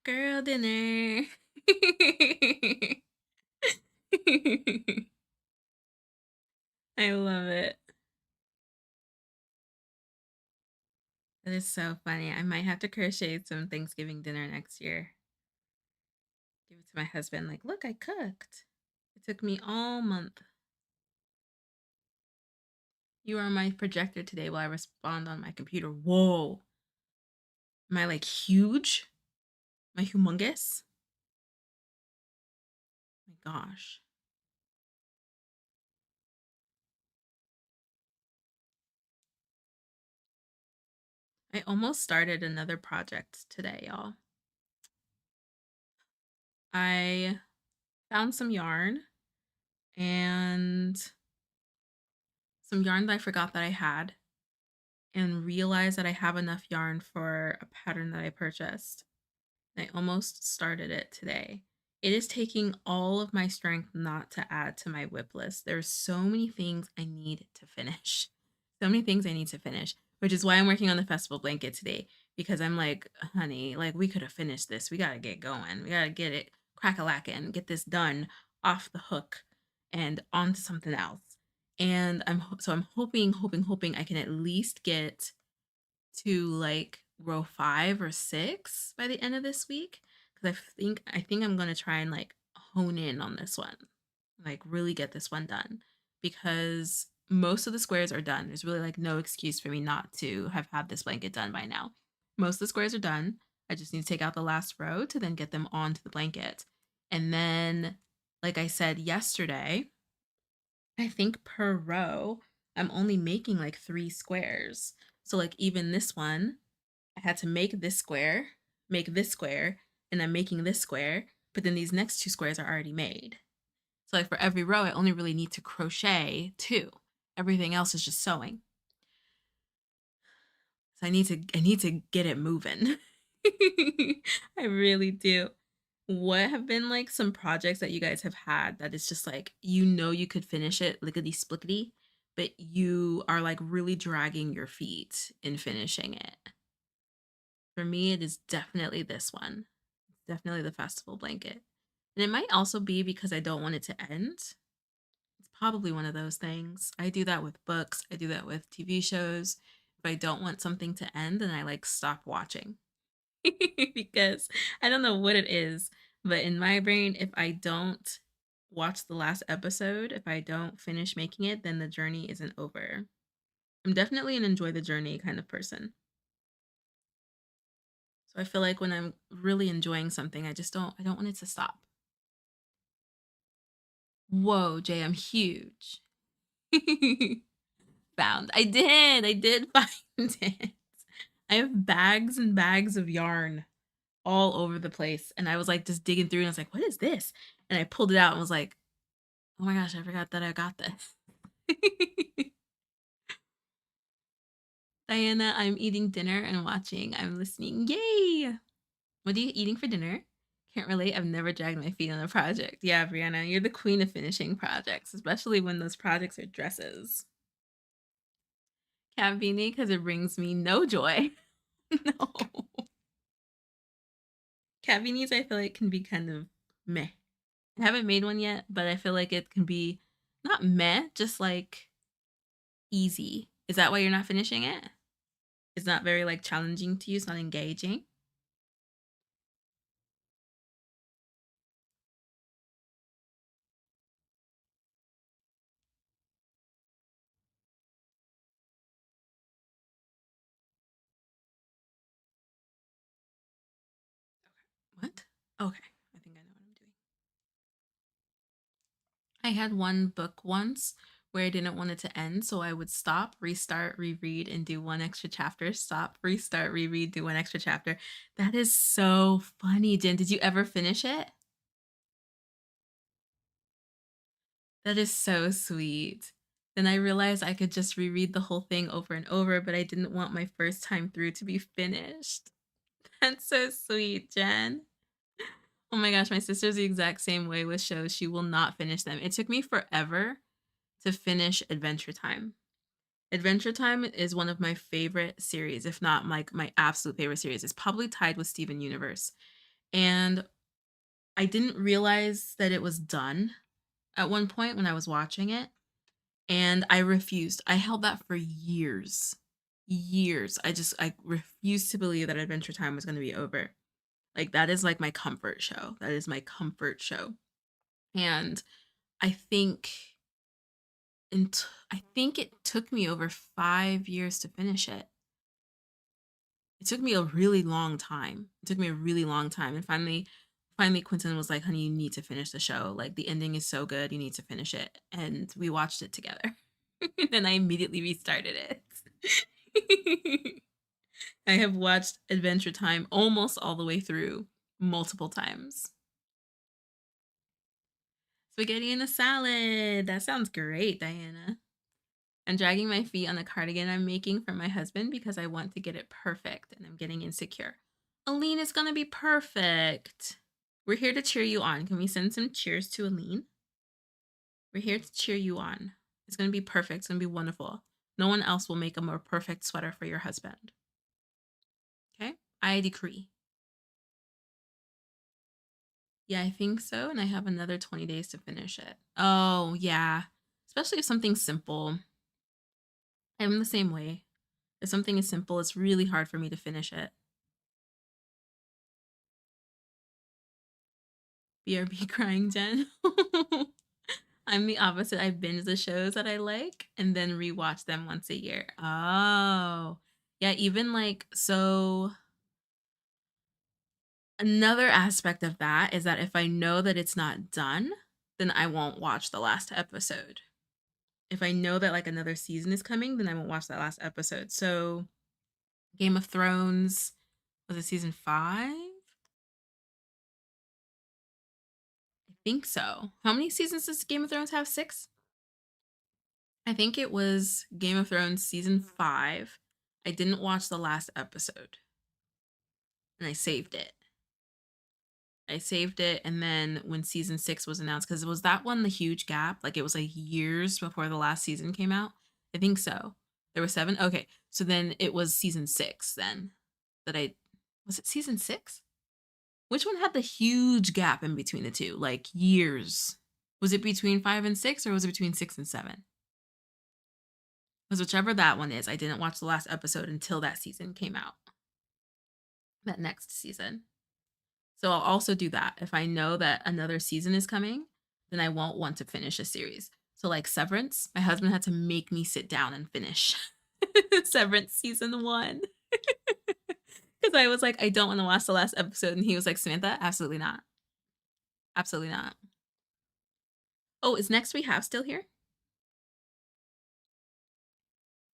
There we go. Girl dinner. I love it. That is so funny. I might have to crochet some Thanksgiving dinner next year. Give it to my husband. Like, look, I cooked. It took me all month. You are my projector today while I respond on my computer. Whoa. Am I like huge? Am I humongous? My gosh. I almost started another project today, y'all. I found some yarn and some yarn that I forgot that I had and realized that I have enough yarn for a pattern that I purchased. I almost started it today. It is taking all of my strength not to add to my whip list. There's so many things I need to finish. So many things I need to finish, which is why I'm working on the festival blanket today because I'm like, honey, like we could have finished this. We got to get going. We got to get it crack-a-lackin', get this done off the hook and onto something else. And I'm hoping I can at least get to like row 5 or 6 by the end of this week because I think I'm gonna try and like hone in on this one, like really get this one done because most of the squares are done. There's really like no excuse for me not to have had this blanket done by now. Most of the squares are done. I just need to take out the last row to then get them onto the blanket. And then, like I said yesterday, I think per row, I'm only making like 3 squares. So like even this one, I had to make this square, and I'm making this square, but then these next 2 squares are already made. So like for every row, I only really need to crochet 2. Everything else is just sewing. So I need to get it moving. I really do. What have been like some projects that you guys have had that it's just like you could finish it lickety splickety, but you are like really dragging your feet in finishing it? For me, it is definitely this one. Definitely the festival blanket. And it might also be because I don't want it to end. It's probably one of those things. I do that with books, I do that with TV shows. If I don't want something to end, then I like stop watching. Because I don't know what it is, but in my brain, if I don't watch the last episode, if I don't finish making it, then the journey isn't over. I'm definitely an enjoy the journey kind of person. So I feel like when I'm really enjoying something, I don't want it to stop. Whoa, Jay, I'm huge. Found. I did find it. I have bags and bags of yarn all over the place. And I was like just digging through and I was like, what is this? And I pulled it out and was like, oh my gosh, I forgot that I got this. Diana, I'm eating dinner and watching. I'm listening. Yay! What are you eating for dinner? Can't relate. I've never dragged my feet on a project. Yeah, Brianna, you're the queen of finishing projects, especially when those projects are dresses. Cat beanie, because it brings me no joy. No. Cat beanies, I feel like can be kind of meh. I haven't made one yet, but I feel like it can be not meh, just like easy. Is that why you're not finishing it? It's not very like challenging to you. It's not engaging. What? Okay. I think I know what I'm doing. I had one book once where I didn't want it to end, so I would stop, restart, reread, and do one extra chapter. Stop, restart, reread, do one extra chapter. That is so funny, Jen. Did you ever finish it? That is so sweet. Then I realized I could just reread the whole thing over and over, but I didn't want my first time through to be finished. That's so sweet, Jen. Oh my gosh, my sister's the exact same way with shows. She will not finish them. It took me forever to finish Adventure Time. Adventure Time is one of my favorite series, if not like my absolute favorite series. It's probably tied with Steven Universe. And I didn't realize that it was done at one point when I was watching it. And I refused. I held that for years. Years. I refused to believe that Adventure Time was going to be over. Like that is like my comfort show. That is my comfort show. And I think I think it took me over 5 years to finish it. It took me a really long time. It took me a really long time. And finally Quentin was like, "Honey, you need to finish the show. Like the ending is so good. You need to finish it." And we watched it together. And then I immediately restarted it. I have watched Adventure Time almost all the way through multiple times. Spaghetti in a salad. That sounds great, Diana. I'm dragging my feet on the cardigan I'm making for my husband because I want to get it perfect and I'm getting insecure. Aline is going to be perfect. We're here to cheer you on. Can we send some cheers to Aline? We're here to cheer you on. It's going to be perfect. It's going to be wonderful. No one else will make a more perfect sweater for your husband. Okay? I decree. Yeah, I think so. And I have another 20 days to finish it. Oh, yeah. Especially if something's simple. I'm the same way. If something is simple, it's really hard for me to finish it. BRB crying, Jen. I'm the opposite. I binge the shows that I like and then rewatch them once a year. Oh, yeah. Even like, so another aspect of that is that if I know that it's not done, then I won't watch the last episode. If I know that like another season is coming, then I won't watch that last episode. So, Game of Thrones, was it season 5? I think so. How many seasons does Game of Thrones have? 6? I think it was Game of Thrones season 5. I didn't watch the last episode and I saved it. I saved it, and then when season 6 was announced, because was that one the huge gap? Like it was like years before the last season came out? I think so. There were 7. Okay, so then it was season 6 then that I was it season 6? Which one had the huge gap in between the two? Like years. Was it between 5 and 6 or was it between 6 and 7? Because whichever that one is, I didn't watch the last episode until that season came out. That next season. So I'll also do that. If I know that another season is coming, then I won't want to finish a series. So like Severance, my husband had to make me sit down and finish Severance season 1. Because I was like, I don't want to watch the last episode. And he was like, Samantha, absolutely not. Absolutely not. Oh, is Next We Have still here?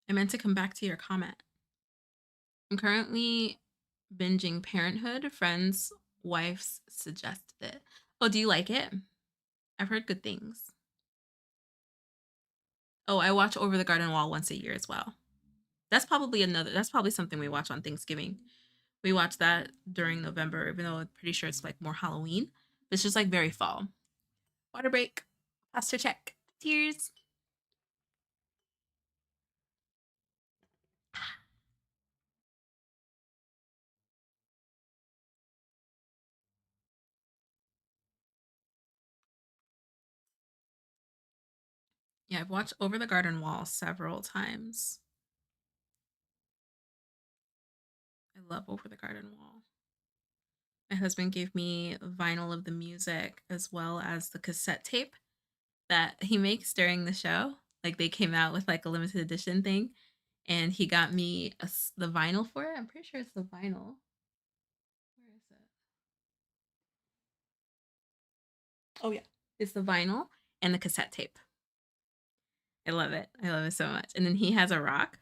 I meant to come back to your comment. I'm currently binging Parenthood. Friends' wives suggested it. Oh, do you like it? I've heard good things. Oh, I watch Over the Garden Wall once a year as well. That's probably something we watch on Thanksgiving. We watch that during November, even though I'm pretty sure it's like more Halloween. It's just like very fall. Water break. Posture check. Tears. Yeah, I've watched Over the Garden Wall several times. I love Over the Garden Wall. My husband gave me vinyl of the music as well as the cassette tape that he makes during the show. Like they came out with like a limited edition thing, and he got me the vinyl for it. I'm pretty sure it's the vinyl. Where is it? Oh yeah, it's the vinyl and the cassette tape. I love it. I love it so much. And then he has a rock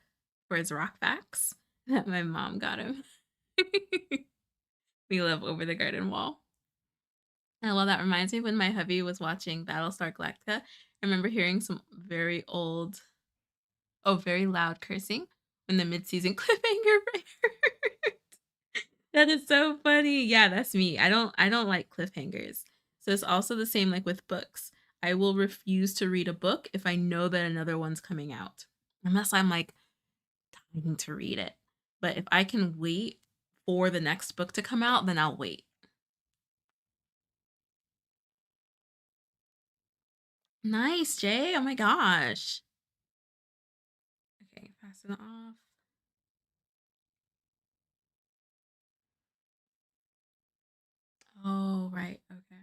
for his rock facts that my mom got him. We love Over the Garden Wall. And well, that reminds me when my hubby was watching Battlestar Galactica. I remember hearing some very old, oh, very loud cursing when the mid-season cliffhanger aired. That is so funny. Yeah, that's me. I don't like cliffhangers. So it's also the same like with books. I will refuse to read a book if I know that another one's coming out. Unless I'm like dying to read it. But if I can wait for the next book to come out, then I'll wait. Nice, Jay. Oh my gosh. Okay, pass it off. Oh, right. Okay.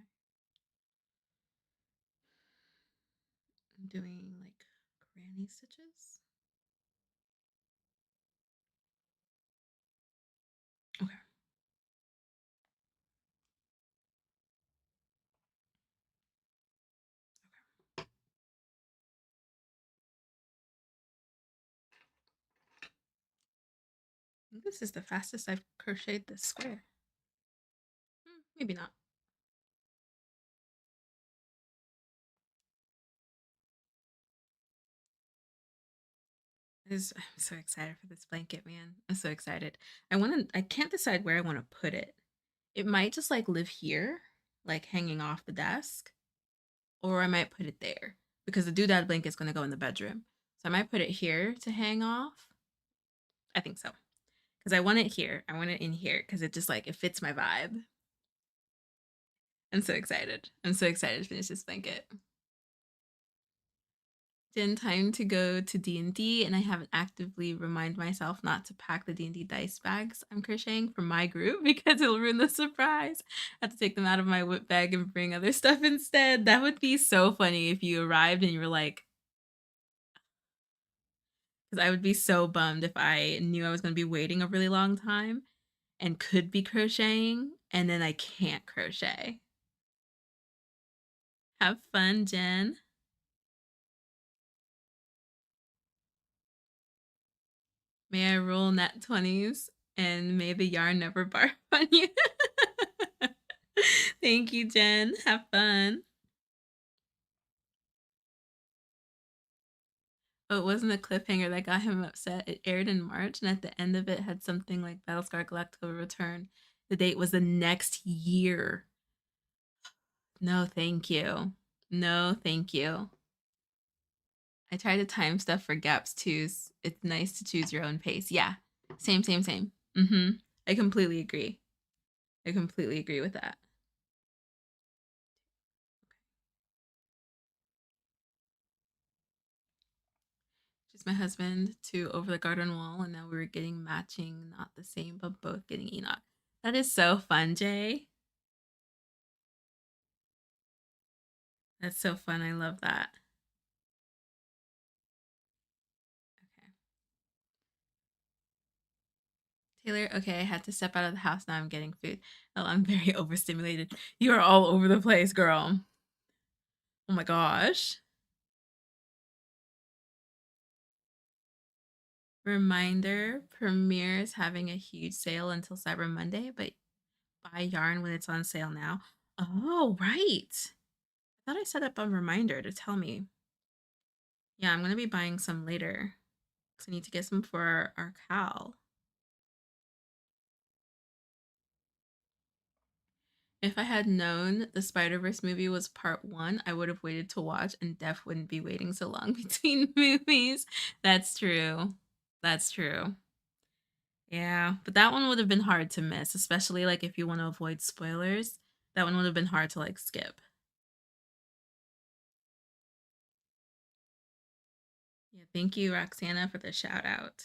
I'm doing like granny stitches. Okay. I think this is the fastest I've crocheted this square. Maybe not. I'm so excited for this blanket, man. I'm so excited. I can't decide where I want to put it. It might just like live here, like hanging off the desk, or I might put it there because the doodad blanket's going to go in the bedroom. So I might put it here to hang off. I think so. Because I want it here. I want it in here because it just like it fits my vibe. I'm so excited. I'm so excited to finish this blanket. In time to go to D&D, and I haven't actively remind myself not to pack the D&D dice bags I'm crocheting for my group because it'll ruin the surprise. I have to take them out of my whip bag and bring other stuff instead. That would be so funny if you arrived and you were like, because I would be so bummed if I knew I was going to be waiting a really long time and could be crocheting and then I can't crochet. Have fun, Jen. May I roll nat 20s and may the yarn never barf on you. Thank you, Jen. Have fun. Oh, it wasn't a cliffhanger that got him upset. It aired in March, and at the end of it had something like Battlestar Galactica Return. The date was the next year. No, thank you. No, thank you. I try to time stuff for gaps too. It's nice to choose your own pace. Yeah. Same, same, same. I completely agree. I completely agree with that. Just my husband to Over the Garden Wall, and now we were getting matching, not the same, but both getting Enoch. That is so fun, Jay. That's so fun. I love that. Okay. Taylor, okay, I had to step out of the house. Now I'm getting food. Oh, I'm very overstimulated. You are all over the place, girl. Oh my gosh. Reminder, Premiere is having a huge sale until Cyber Monday, but buy yarn when it's on sale now. Oh, right. I thought I set up a reminder to tell me. Yeah, I'm going to be buying some later because I need to get some for our cow. If I had known the Spider-Verse movie was part one, I would have waited to watch and Def wouldn't be waiting so long between movies. That's true. That's true. Yeah, but that one would have been hard to miss, especially like if you want to avoid spoilers. That one would have been hard to like skip. Yeah, thank you, Roxana, for the shout out.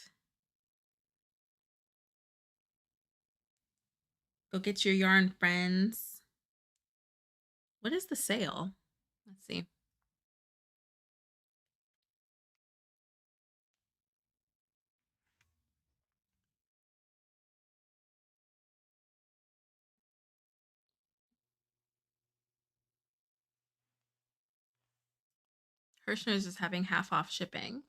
Go get your yarn, friends. What is the sale? Let's see. Hirschner's is having half off shipping.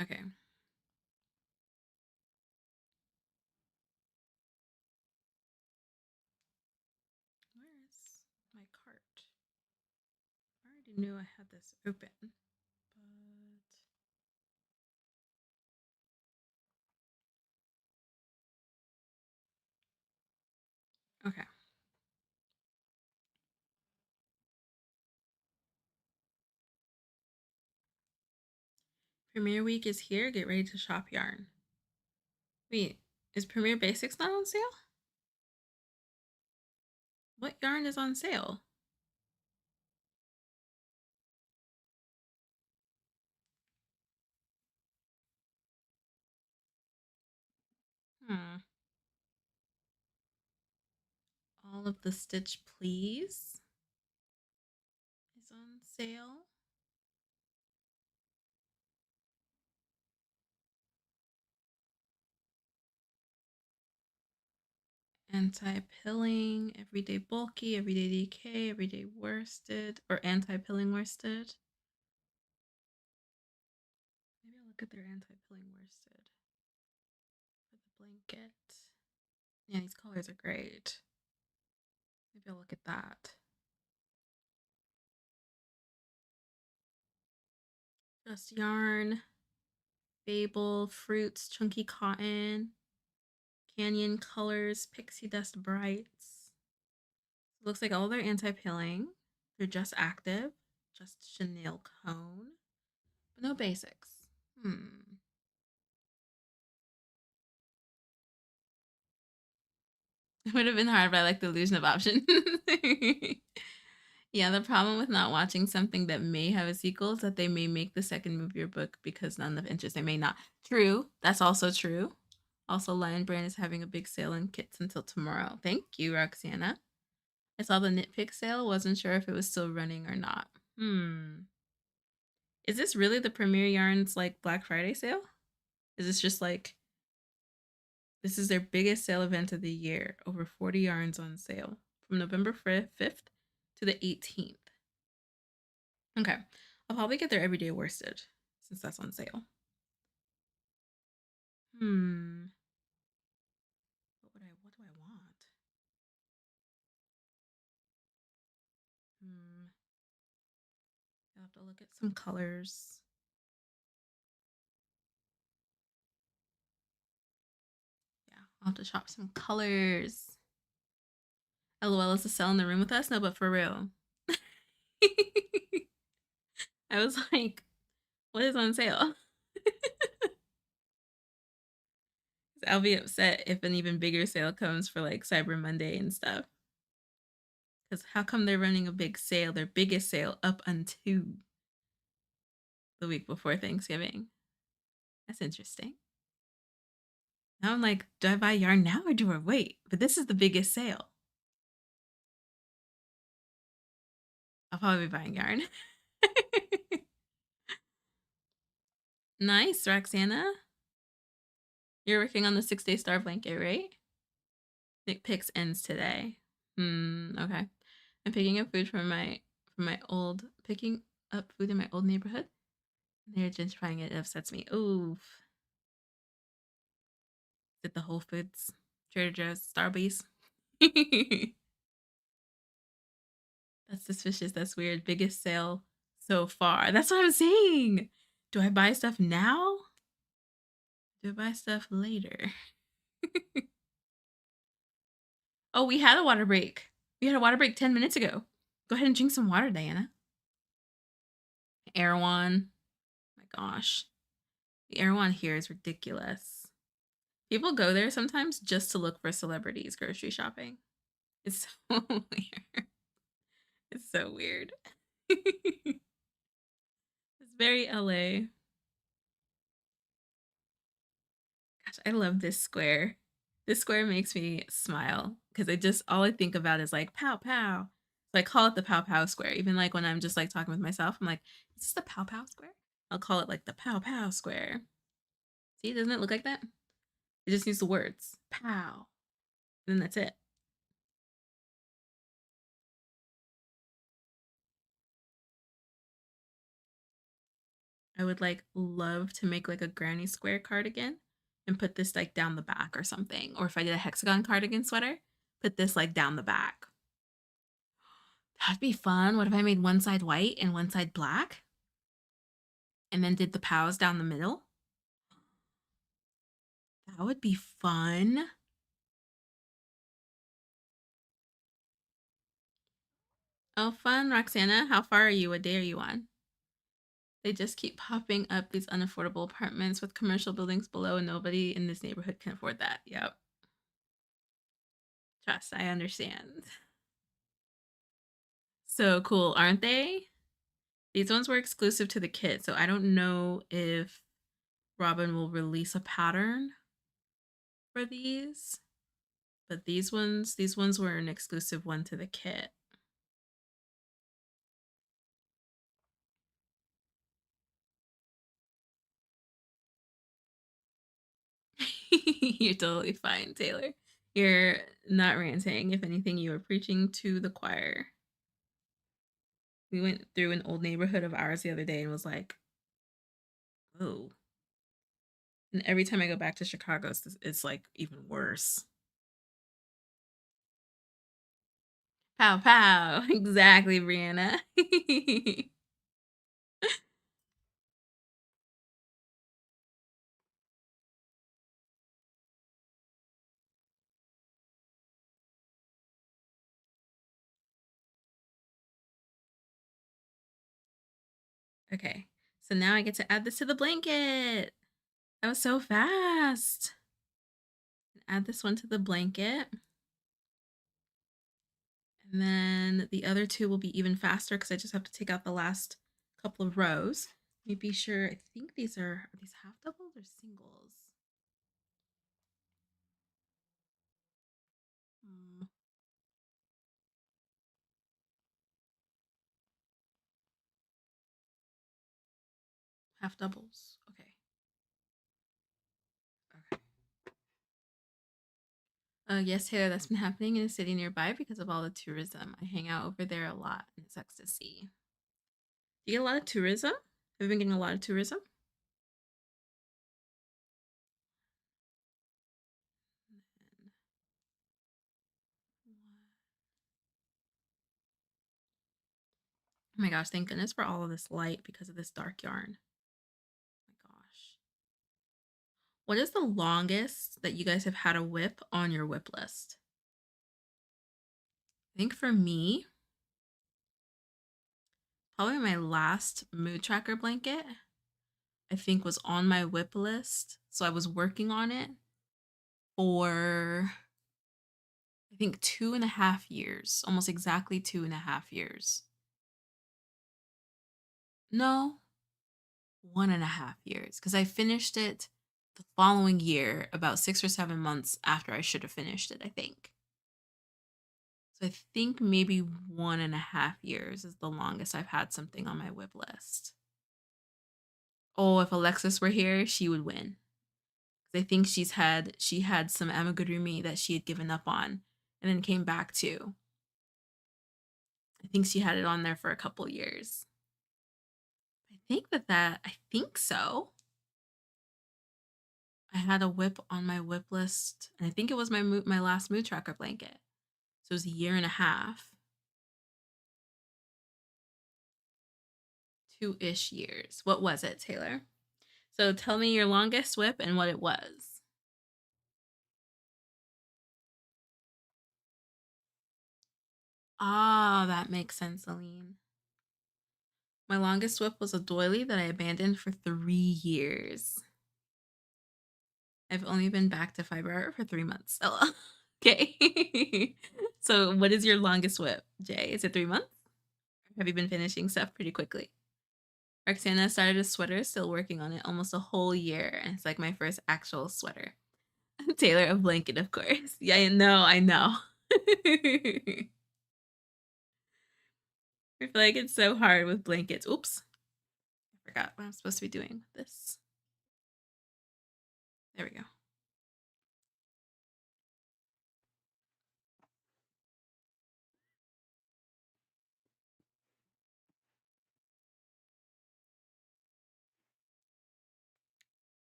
Okay. already knew I had this open, but okay. Premiere Week is here. Get ready to shop yarn. Wait, is Premiere Basics not on sale? What yarn is on sale? Hmm. All of the Stitch Please is on sale. Anti-pilling, everyday bulky, everyday DK, everyday worsted, or anti-pilling worsted. Maybe I'll look at their anti-pilling worsted for the blanket. Yeah, these colors are great. Maybe I'll look at that. Just yarn, Fable, fruits, chunky cotton, canyon colors, pixie dust brights. It looks like all their anti-pilling. They're just active, just chenille cone, but no basics. It would have been hard, but I like the illusion of option. Yeah, the problem with not watching something that may have a sequel is that they may make the second movie or book because none of interest. They may not. True. That's also true. Also, Lion Brand is having a big sale in kits until tomorrow. Thank you, Roxana. I saw the nitpick sale. Wasn't sure if it was still running or not. Is this really the Premier Yarns like Black Friday sale? Is this just like this is their biggest sale event of the year? Over 40 yarns on sale from November 5th to the 18th. Okay. I'll probably get their everyday worsted since that's on sale. What do I want? I'll have to look at some colors. Yeah, I'll have to shop some colors. LOL, is the sale in the room with us? No, but for real. I was like, what is on sale? I'll be upset if an even bigger sale comes for like Cyber Monday and stuff. Because how come they're running a big sale, their biggest sale, up until the week before Thanksgiving? That's interesting. Now I'm like, do I buy yarn now or do I wait? But this is the biggest sale. I'll probably be buying yarn. Nice, Roxana. You're working on the 6-day star blanket, right? Nick Picks ends today. Okay. I'm picking up food from my picking up food in my old neighborhood. They're gentrifying it. It upsets me. Oof. Is it the Whole Foods, Trader Joe's, Starbucks? That's suspicious. That's weird. Biggest sale so far. That's what I'm saying. Do I buy stuff now? Do I buy stuff later? Oh, we had a water break. We had a water break 10 minutes ago. Go ahead and drink some water, Diana. Erewhon. My gosh. The Erewhon here is ridiculous. People go there sometimes just to look for celebrities grocery shopping. It's so weird. It's so weird. It's very LA. Gosh, I love this square. This square makes me smile because all I think about is like pow pow. So I call it the pow pow square. Even like when I'm just like talking with myself, I'm like, is this the pow pow square? I'll call it like the pow pow square. See, doesn't it look like that? It just needs the words pow. And then that's it. I would like love to make like a granny square cardigan and put this like down the back or something. Or if I did a hexagon cardigan sweater, put this like down the back. That'd be fun. What if I made one side white and one side black? And then did the POWs down the middle? That would be fun. Oh, fun, Roxana. How far are you? What day are you on? They just keep popping up these unaffordable apartments with commercial buildings below, and nobody in this neighborhood can afford that. Yep. Trust, I understand. So cool, aren't they? These ones were exclusive to the kit, so I don't know if Robin will release a pattern for these. But these ones were an exclusive one to the kit. You're totally fine, Taylor. You're not ranting. If anything, you were preaching to the choir. We went through an old neighborhood of ours the other day and was like, "Whoa!" And every time I go back to Chicago, it's like even worse. Pow pow! Exactly, Brianna. Okay, so now I get to add this to the blanket. That was so fast. Add this one to the blanket. And then the other two will be even faster because I just have to take out the last couple of rows. Let me be sure. I think are these half doubles or singles? Hmm, half doubles. Okay. Okay. Yes, Taylor, that's been happening in a city nearby because of all the tourism. I hang out over there a lot and it sucks to see. Do you get a lot of tourism? Have you been getting a lot of tourism? Oh my gosh, thank goodness for all of this light because of this dark yarn. Oh my gosh. What is the longest that you guys have had a whip on your whip list? I think for me, probably my last mood tracker blanket, I think was on my whip list. So I was working on it for, I think, 2.5 years, almost exactly 2.5 years. No, 1.5 years, because I finished it the following year, about 6 or 7 months after I should have finished it, I think. So I think maybe 1.5 years is the longest I've had something on my whip list. Oh, if Alexis were here, she would win. I think she had some amigurumi that she had given up on and then came back to. I think she had it on there for a couple years. I think so. I had a whip on my whip list, and I think it was my last mood tracker blanket. So it was a year and a half, 2-ish years. What was it, Taylor? So tell me your longest whip and what it was. Ah, that makes sense, Aline. My longest whip was a doily that I abandoned for 3 years. I've only been back to fiber art for 3 months. Oh, okay. So, what is your longest whip, Jay? Is it 3 months? Have you been finishing stuff pretty quickly? Roxana started a sweater, still working on it, almost a whole year. And it's like my first actual sweater. Taylor, a blanket, of course. Yeah, I know, I know. I feel like it's so hard with blankets. Oops. I forgot what I'm supposed to be doing with this. There we go.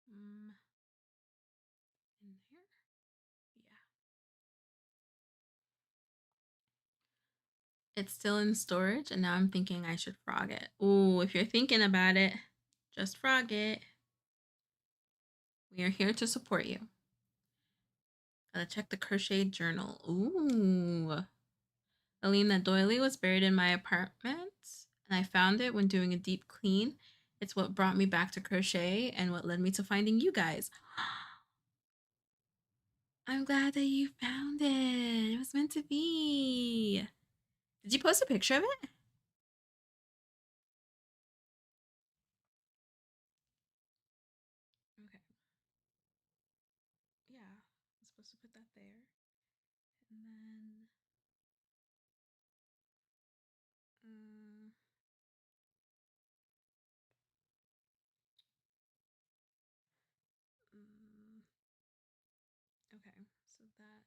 In there? Yeah. It's still in storage, and now I'm thinking I should frog it. Ooh, if you're thinking about it, just frog it. We are here to support you. Gotta check the crochet journal. Ooh. Alina doily was buried in my apartment, and I found it when doing a deep clean. It's what brought me back to crochet and what led me to finding you guys. I'm glad that you found it. It was meant to be. Did you post a picture of it? Okay. Yeah. I'm supposed to put that there. And then. Mm, mm, okay. So that.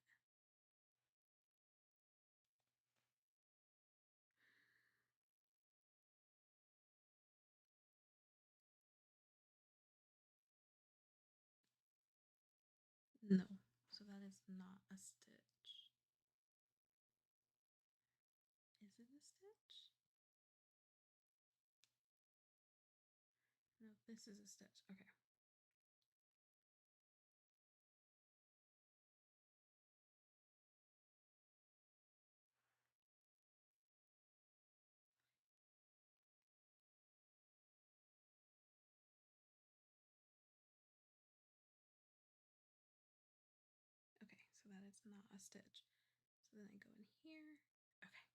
No. So that is not a stitch. Is it a stitch? No, this is a stitch. Okay. Okay, so that is not a stitch. So then I go in here. Okay.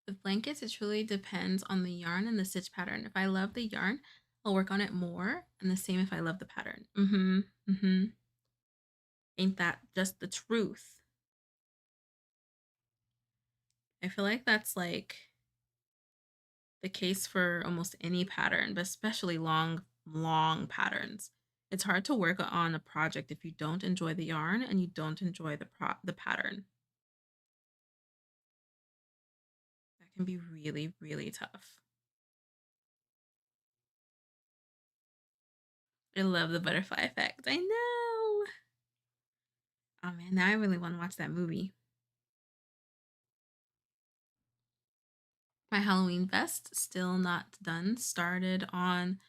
With blankets, it truly depends on the yarn and the stitch pattern. If I love the yarn, I'll work on it more. And the same if I love the pattern. Mm-hmm. Mm-hmm. Ain't that just the truth? I feel like that's like the case for almost any pattern, but especially long patterns. It's hard to work on a project if you don't enjoy the yarn and you don't enjoy the pattern. That can be really, really tough. I love the butterfly effect. I know. Oh man, now I really want to watch that movie. My Halloween vest still not done. Started on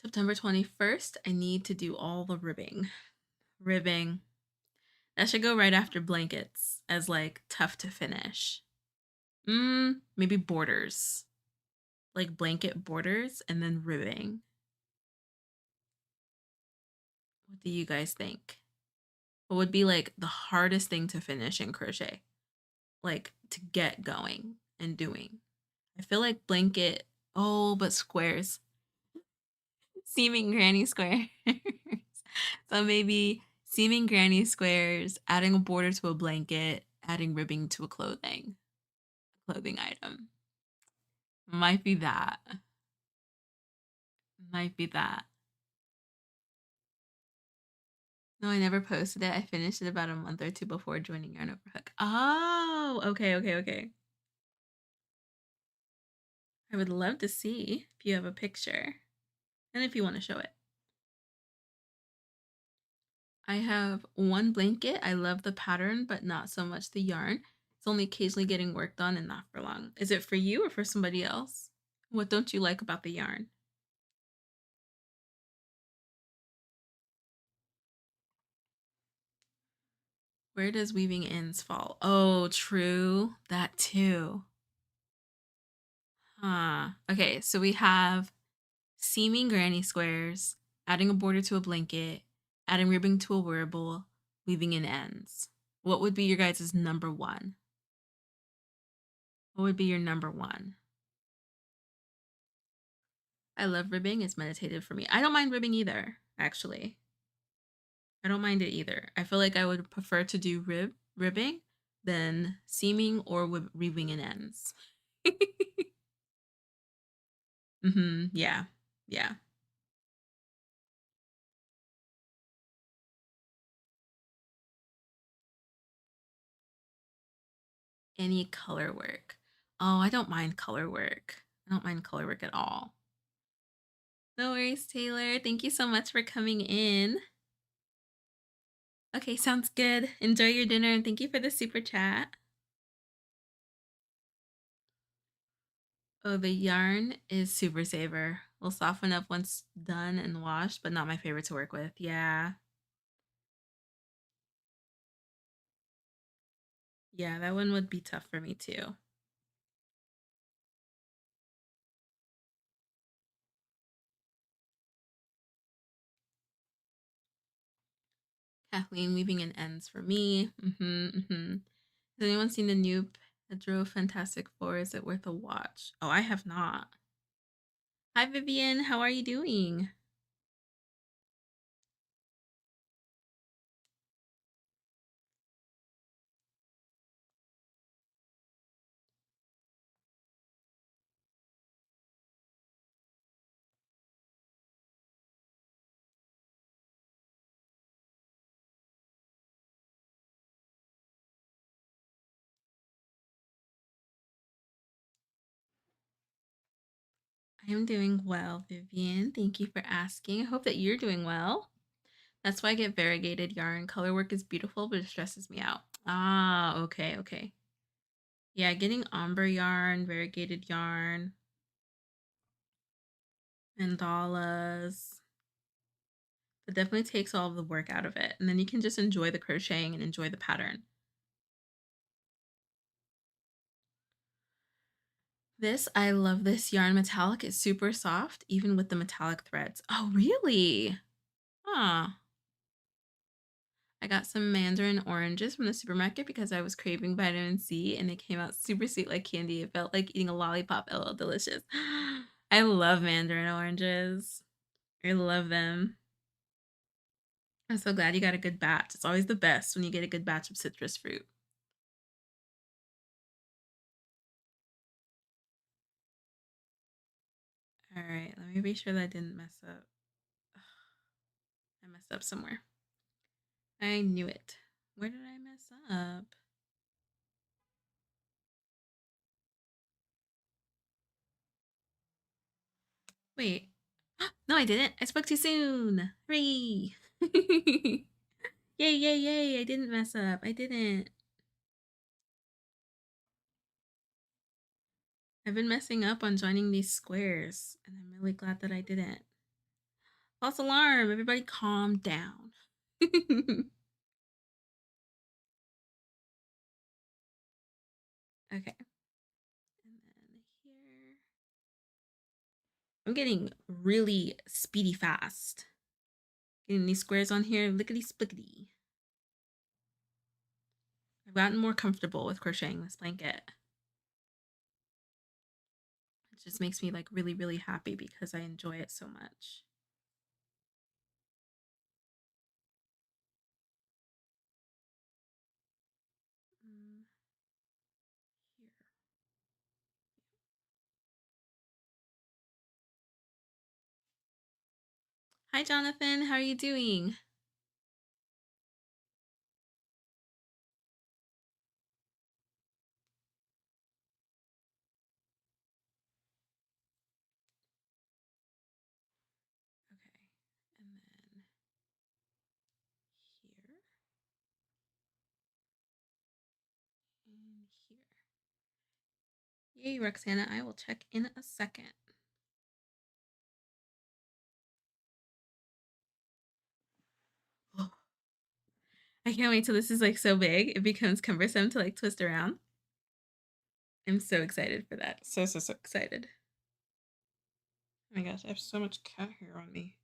September 21st. I need to do all the ribbing. Ribbing. That should go right after blankets as like tough to finish. Maybe borders. Like blanket borders and then ribbing. What do you guys think? What would be like the hardest thing to finish in crochet? Like to get going and doing. I feel like blanket, oh, but squares. Seaming granny squares. So maybe seaming granny squares, adding a border to a blanket, adding ribbing to a clothing item. Might be that. Might be that. No, I never posted it. I finished it about a month or two before joining Yarn Overhook. Oh, okay, okay, okay. I would love to see if you have a picture and if you want to show it. I have one blanket. I love the pattern, but not so much the yarn. It's only occasionally getting worked on and not for long. Is it for you or for somebody else? What don't you like about the yarn? Where does weaving ends fall? Oh, true. That too. Huh. Okay, so we have seaming granny squares, adding a border to a blanket, adding ribbing to a wearable, weaving in ends. What would be your guys' number one? What would be your number one? I love ribbing. It's meditative for me. I don't mind ribbing either, actually. I don't mind it either. I feel like I would prefer to do ribbing than seaming or weaving in ends. Yeah. Yeah. Any color work. Oh, I don't mind color work. I don't mind color work at all. No worries, Taylor. Thank you so much for coming in. Okay, sounds good. Enjoy your dinner and thank you for the super chat. Oh, the yarn is super saver. Will soften up once done and washed, but not my favorite to work with. Yeah. Yeah, that one would be tough for me too. Kathleen weaving in ends for me. Has anyone seen the new Pedro Fantastic Four? Is it worth a watch? Oh, I have not. Hi, Vivian. How are you doing? I am doing well, Vivian. Thank you for asking. I hope that you're doing well. That's why I get variegated yarn. Color work is beautiful, but it stresses me out. Ah, okay, okay. Yeah, getting ombre yarn, variegated yarn, mandalas. It definitely takes all of the work out of it. And then you can just enjoy the crocheting and enjoy the pattern. I love this yarn metallic. It's super soft, even with the metallic threads. Oh, really? Huh. I got some mandarin oranges from the supermarket because I was craving vitamin C and it came out super sweet like candy. It felt like eating a lollipop. Oh, delicious. I love mandarin oranges. I love them. I'm so glad you got a good batch. It's always the best when you get a good batch of citrus fruit. All right, let me be sure that I didn't mess up. I messed up somewhere. I knew it. Where did I mess up? Wait. No, I didn't. I spoke too soon. Hooray! Yay, yay, yay. I didn't mess up. I didn't. I've been messing up on joining these squares, and I'm really glad that I didn't. False alarm. Everybody calm down. Okay. And then here. I'm getting really speedy fast. Getting these squares on here, lickety splickety. I've gotten more comfortable with crocheting this blanket. It just makes me like really, really happy because I enjoy it so much. Here. Hi, Jonathan. How are you doing? Okay. And then here and here. Yay, Roxana. I will check in a second. Oh, I can't wait till this is like so big. It becomes cumbersome to like twist around. I'm so excited for that. So, so, so excited. Oh my gosh, I have so much cat hair on me.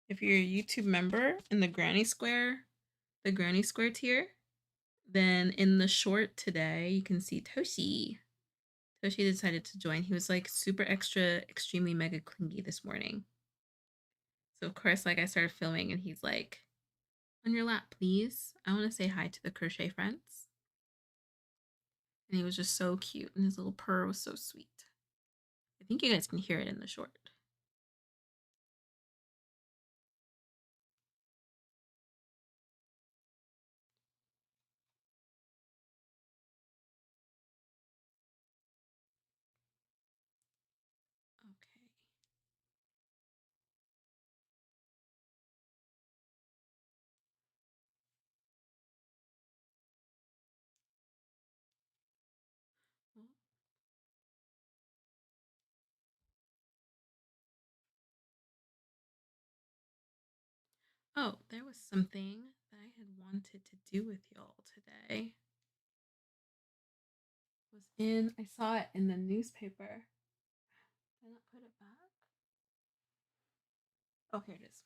If you're a YouTube member in the Granny Square tier, then in the short today, you can see Toshi. Toshi decided to join. He was like super extra, extremely mega clingy this morning. So of course, like I started filming and he's like, on your lap, please. I want to say hi to the crochet friends. And he was just so cute and his little purr was so sweet. I think you guys can hear it in the short. Okay. Oh, there was something that I had wanted to do with y'all today. I saw it in the newspaper. Did I not put it back? Oh, here it is.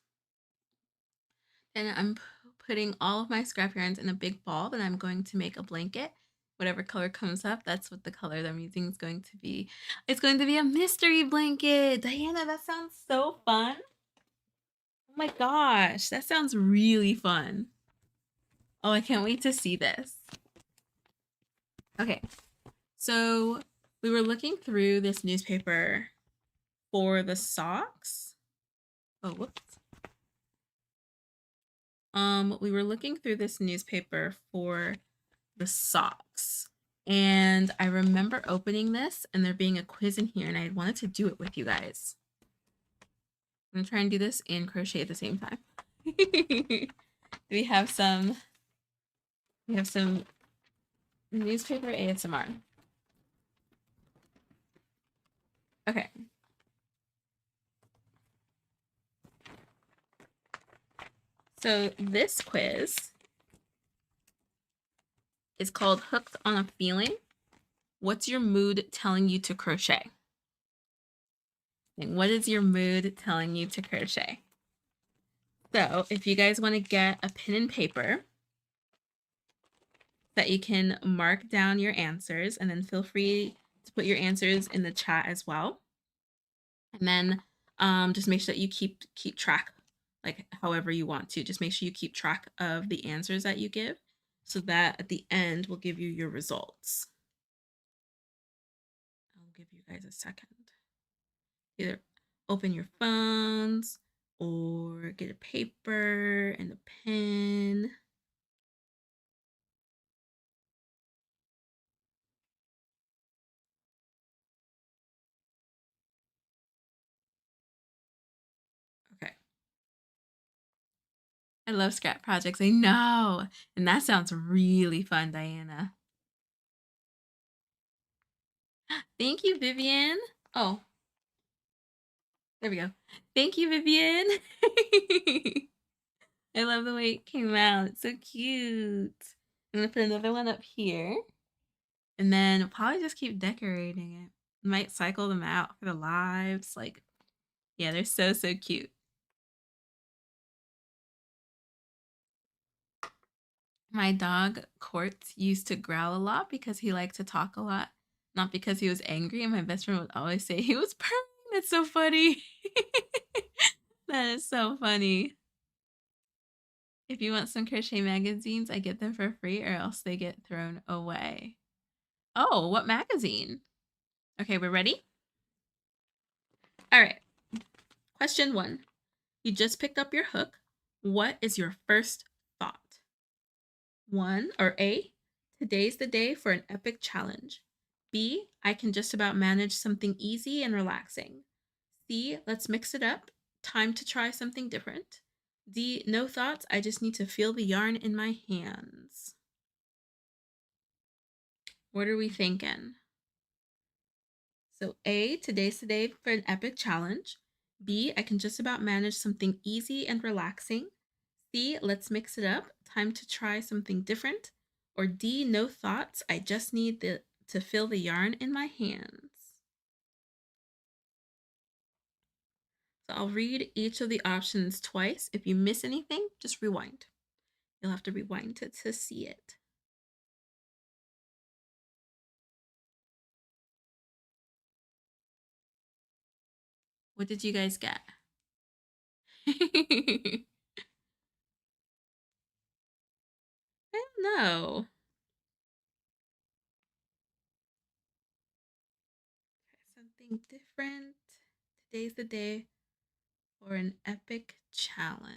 And I'm putting all of my scrap yarns in a big ball, and I'm going to make a blanket. Whatever color comes up, that's what the color that I'm using is going to be. It's going to be a mystery blanket. Diana, that sounds so fun. Oh my gosh, that sounds really fun. Oh, I can't wait to see this. Okay, so we were looking through this newspaper for the socks. Oh, whoops. We were looking through this newspaper for the socks. And I remember opening this and there being a quiz in here, and I wanted to do it with you guys. I'm gonna try and do this and crochet at the same time. we have some newspaper ASMR. Okay. So this quiz is called Hooked on a Feeling. What's your mood telling you to crochet? And what is your mood telling you to crochet? So if you guys want to get a pen and paper that you can mark down your answers, and then feel free to put your answers in the chat as well. And then just make sure that you keep track, like however you want to. Just make sure you keep track of the answers that you give, so that at the end we'll give you your results. I'll give you guys a second. Either open your phones or get a paper and a pen. Okay. I love scrap projects. I know. And that sounds really fun, Diana. Thank you, Vivian. Oh, there we go. Thank you, Vivian. I love the way it came out. It's so cute. I'm going to put another one up here. And then I'll probably just keep decorating it. Might cycle them out for the lives. Like, yeah, they're so, so cute. My dog, Quartz, used to growl a lot because he liked to talk a lot, not because he was angry. And my best friend would always say he was purring. That's so funny. That is so funny. If you want some crochet magazines, I get them for free or else they get thrown away. Oh, what magazine? Okay, we're ready? All right. Question 1. You just picked up your hook. What is your first thought? 1 or A, today's the day for an epic challenge. B, I can just about manage something easy and relaxing. C, let's mix it up. Time to try something different. D, no thoughts. I just need to feel the yarn in my hands. What are we thinking? So A, today's the day for an epic challenge. B, I can just about manage something easy and relaxing. C, let's mix it up. Time to try something different. Or D, no thoughts. I just need to feel the yarn in my hands. So I'll read each of the options twice. If you miss anything, just rewind. You'll have to rewind to see it. What did you guys get? I don't know. Try something different. Today's the day for an epic challenge.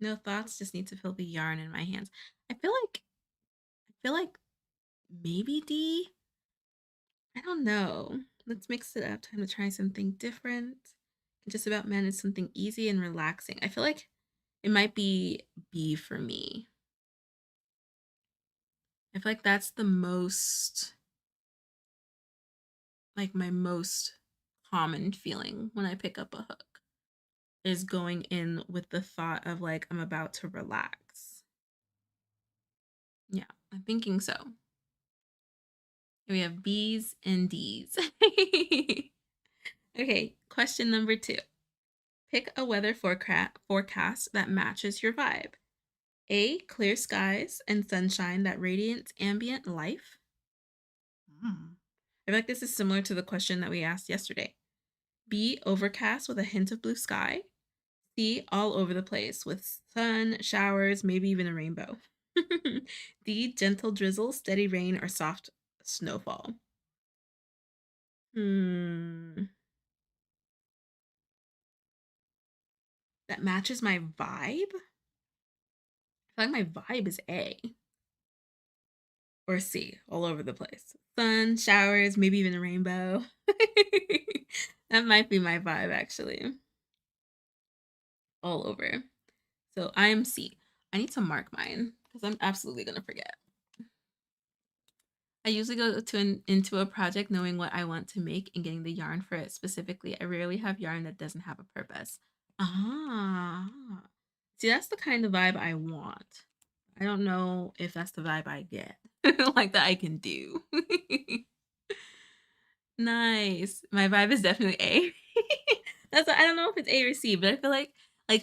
No thoughts, just need to feel the yarn in my hands. I feel like maybe D. I don't know. Let's mix it up. Time to try something different. Just about manage something easy and relaxing. I feel like it might be B for me. I feel like that's the most, my most common feeling when I pick up a hook. is going in with the thought of like I'm about to relax. Yeah, I'm thinking so. We have B's and D's. Okay, question number 2. Pick a weather forecast that matches your vibe. A, clear skies and sunshine that radiates ambient life. Hmm. I feel like this is similar to the question that we asked yesterday. B, overcast with a hint of blue sky. C, all over the place with sun, showers, maybe even a rainbow. D, gentle drizzle, steady rain, or soft snowfall. Hmm. That matches my vibe? I feel like my vibe is A or C, all over the place. Sun, showers, maybe even a rainbow. That might be my vibe, actually. All over. So I am C. I need to mark mine because I'm absolutely going to forget. I usually go into a project knowing what I want to make and getting the yarn for it specifically. I rarely have yarn that doesn't have a purpose. Ah. See, that's the kind of vibe I want. I don't know if that's the vibe I get. Like that I can do. Nice. My vibe is definitely A. I don't know if it's A or C, but I feel like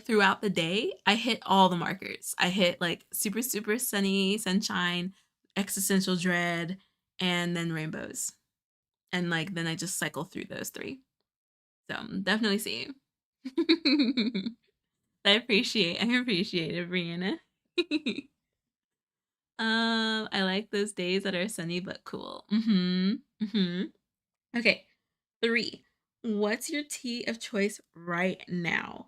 throughout the day, I hit all the markers. I hit like super super sunny, sunshine, existential dread, and then rainbows. And like then I just cycle through those 3. So definitely C. I appreciate it, Brianna. I like those days that are sunny but cool. Okay, 3. What's your tea of choice right now?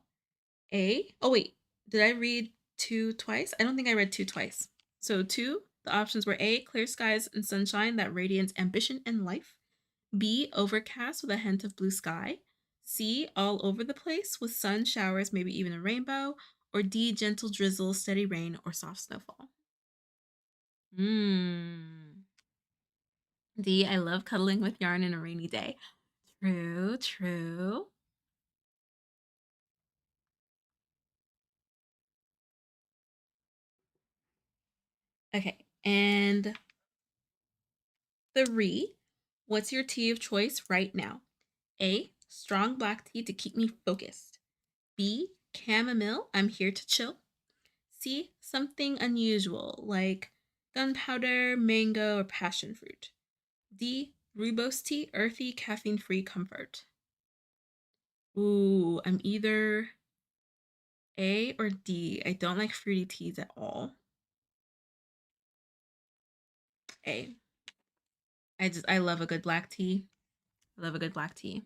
A. Oh wait, did I read 2 twice? I don't think I read 2 twice. So 2, the options were A, clear skies and sunshine that radiates ambition and life. B, overcast with a hint of blue sky. C, all over the place with sun, showers, maybe even a rainbow. Or D, gentle drizzle, steady rain, or soft snowfall. D, I love cuddling with yarn in a rainy day. True, true. Okay, and 3, what's your tea of choice right now? A, strong black tea to keep me focused. B, chamomile, I'm here to chill. C, something unusual like gunpowder, mango, or passion fruit. D, rooibos tea, earthy, caffeine-free comfort. Ooh, I'm either A or D. I don't like fruity teas at all. A. I love a good black tea. I love a good black tea.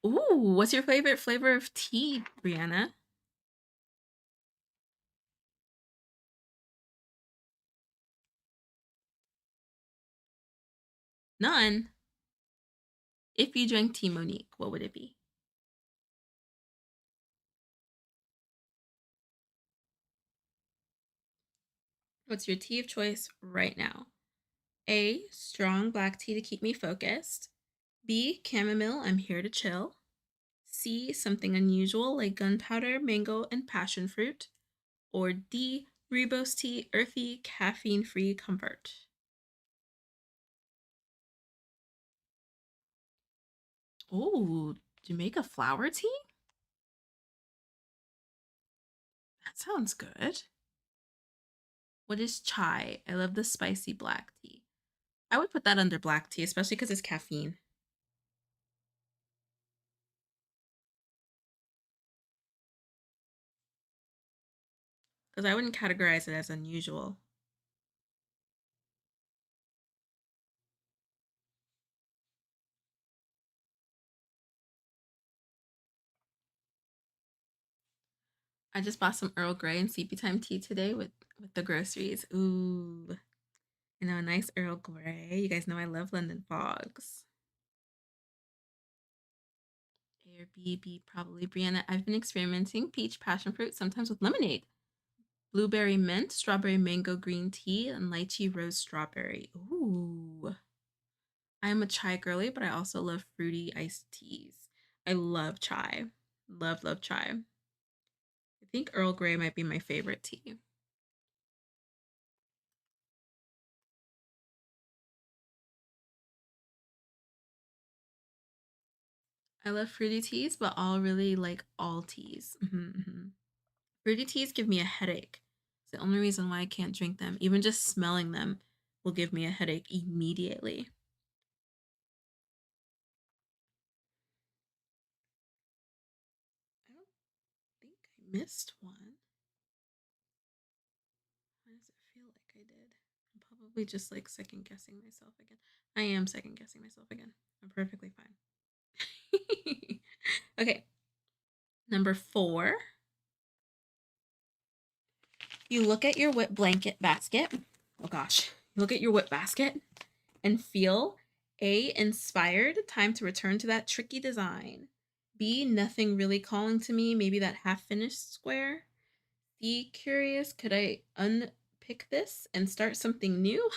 Ooh, what's your favorite flavor of tea, Brianna? None. If you drank tea, Monique, what would it be? What's your tea of choice right now? A, strong black tea to keep me focused. B, chamomile, I'm here to chill. C, something unusual like gunpowder, mango, and passion fruit. Or D, rooibos tea, earthy, caffeine-free comfort. Ooh, Jamaica flower tea? That sounds good. What is chai? I love the spicy black tea. I would put that under black tea, especially because it's caffeine. Because I wouldn't categorize it as unusual. I just bought some Earl Grey and sleepy time tea today with the groceries. Ooh, a nice Earl Grey. You guys know I love London fogs. A or B, B probably. Brianna, I've been experimenting peach passion fruit, sometimes with lemonade. Blueberry mint, strawberry mango green tea, and lychee rose strawberry. Ooh. I am a chai girly, but I also love fruity iced teas. I love chai. Love, love chai. I think Earl Grey might be my favorite tea. I love fruity teas, but all really like all teas. Fruity teas give me a headache. It's the only reason why I can't drink them. Even just smelling them will give me a headache immediately. I don't think I missed one. Why does it feel like I did? I'm probably just like second guessing myself again. I am second guessing myself again. I'm perfectly fine. Okay. Number 4. You look at your whip blanket basket. Oh gosh. You look at your whip basket and feel A, inspired, time to return to that tricky design. B, nothing really calling to me, maybe that half finished square. C, curious, could I unpick this and start something new?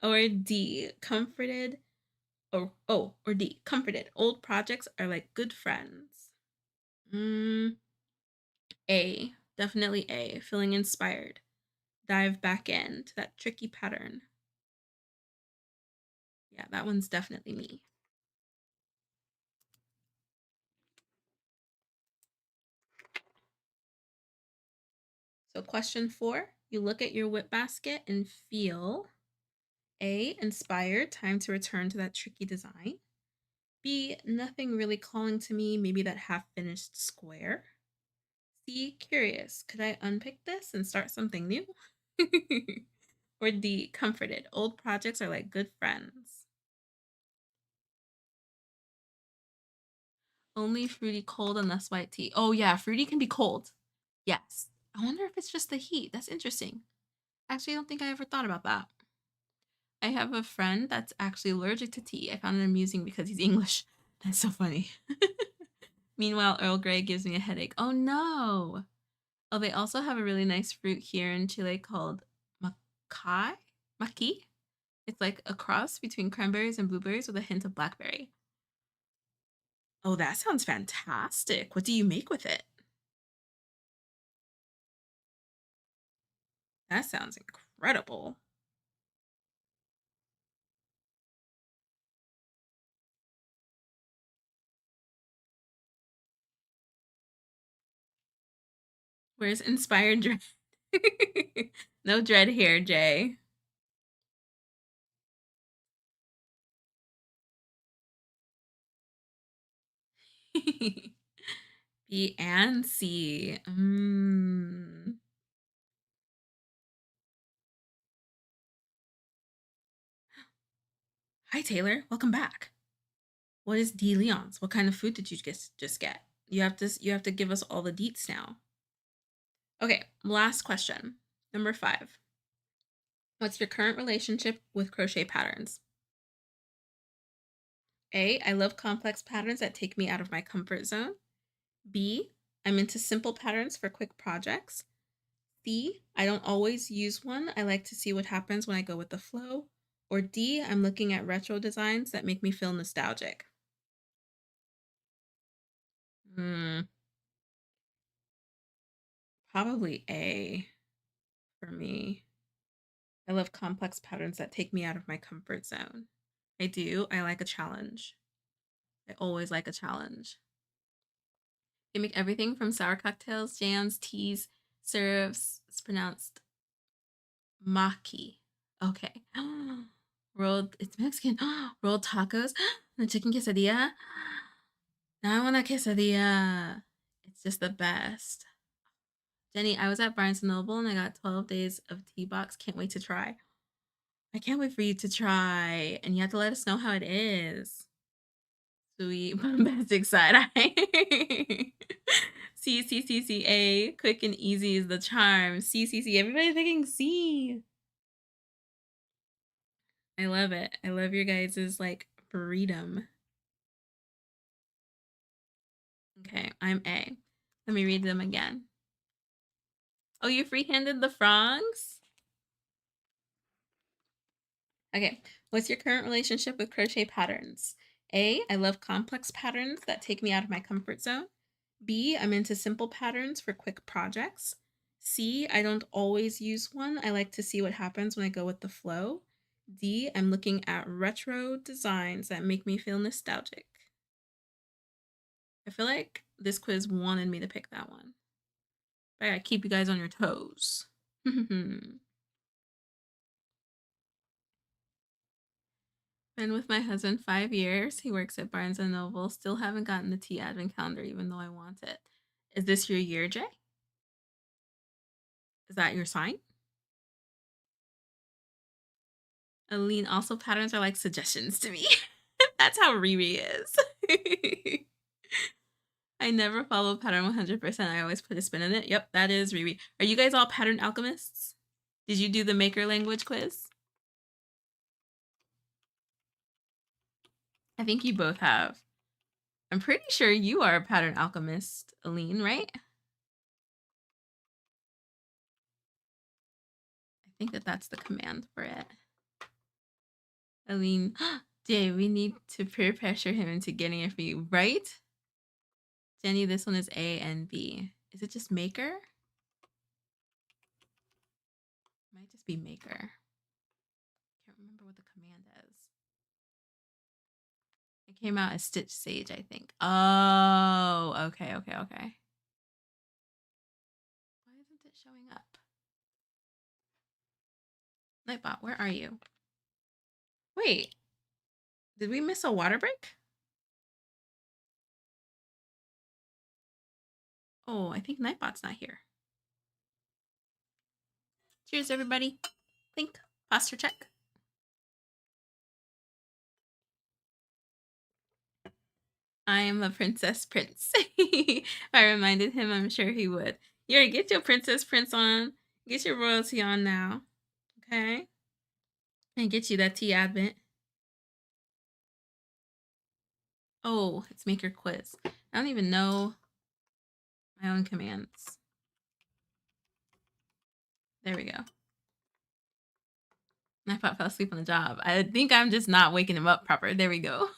Or D, comforted, or D, comforted. Old projects are like good friends. A, definitely A, feeling inspired. Dive back into that tricky pattern. Yeah, that one's definitely me. So question 4, you look at your whip basket and feel A, inspired, time to return to that tricky design. B, nothing really calling to me, maybe that half finished square. C, curious, could I unpick this and start something new? Or D, comforted, old projects are like good friends. Only fruity cold and less white tea. Oh yeah, fruity can be cold. Yes. I wonder if it's just the heat. That's interesting. Actually, I don't think I ever thought about that. I have a friend that's actually allergic to tea. I found it amusing because he's English. That's so funny. Meanwhile, Earl Grey gives me a headache. Oh no. Oh, they also have a really nice fruit here in Chile called makai? Maki? It's like a cross between cranberries and blueberries with a hint of blackberry. Oh, that sounds fantastic. What do you make with it? That sounds incredible. Where's inspired dread? No dread here, Jay. B and C. Hi, Taylor. Welcome back. What is D Leon's? What kind of food did you just get? You have to give us all the deets now. Okay, last question. Number 5. What's your current relationship with crochet patterns? A, I love complex patterns that take me out of my comfort zone. B, I'm into simple patterns for quick projects. C, I don't always use one. I like to see what happens when I go with the flow. Or D, I'm looking at retro designs that make me feel nostalgic. Hmm, probably A for me. I love complex patterns that take me out of my comfort zone. I do. I like a challenge. I always like a challenge. They make everything from sour cocktails, jams, teas, syrups. It's pronounced maki. Okay. Rolled, it's Mexican. Rolled tacos. The chicken quesadilla. Now I want a quesadilla. It's just the best. Jenny, I was at Barnes& and Noble and I got 12 days of tea box. Can't wait to try. I can't wait for you to try. And you have to let us know how it is. Sweet bombastic side eye. C C C C A. Quick and easy is the charm. C C C. Everybody's picking C. I love it. I love your guys' like freedom. Okay, I'm A. Let me read them again. Oh, you free-handed the frogs? Okay. What's your current relationship with crochet patterns? A, I love complex patterns that take me out of my comfort zone. B, I'm into simple patterns for quick projects. C, I don't always use one. I like to see what happens when I go with the flow. D, I'm looking at retro designs that make me feel nostalgic. I feel like this quiz wanted me to pick that one. But I gotta keep you guys on your toes. Been with my husband 5 years. He works at Barnes and Noble. Still haven't gotten the tea advent calendar, even though I want it. Is this your year, Jay? Is that your sign? Aline, also patterns are like suggestions to me. That's how Riri is. I never follow pattern 100%. I always put a spin in it. Yep, that is Riri. Are you guys all pattern alchemists? Did you do the maker language quiz? I think you both have. I'm pretty sure you are a pattern alchemist, Aline, right? I think that's the command for it. Aline, Jay, we need to peer pressure him into getting it for you, right? Jenny, this one is A and B. Is it just maker? Might just be maker. Can't remember what the command is. It came out as Stitch Sage, I think. Oh, okay. Why isn't it showing up? Nightbot, where are you? Wait, did we miss a water break? Oh, I think Nightbot's not here. Cheers, everybody. Clink. Posture check. I am a princess prince. If I reminded him, I'm sure he would. Yuri, get your princess prince on. Get your royalty on now. Okay? And get you that tea advent. Oh, it's maker quiz. I don't even know my own commands. There we go. Nightbot fell asleep on the job. I think I'm just not waking him up proper. There we go.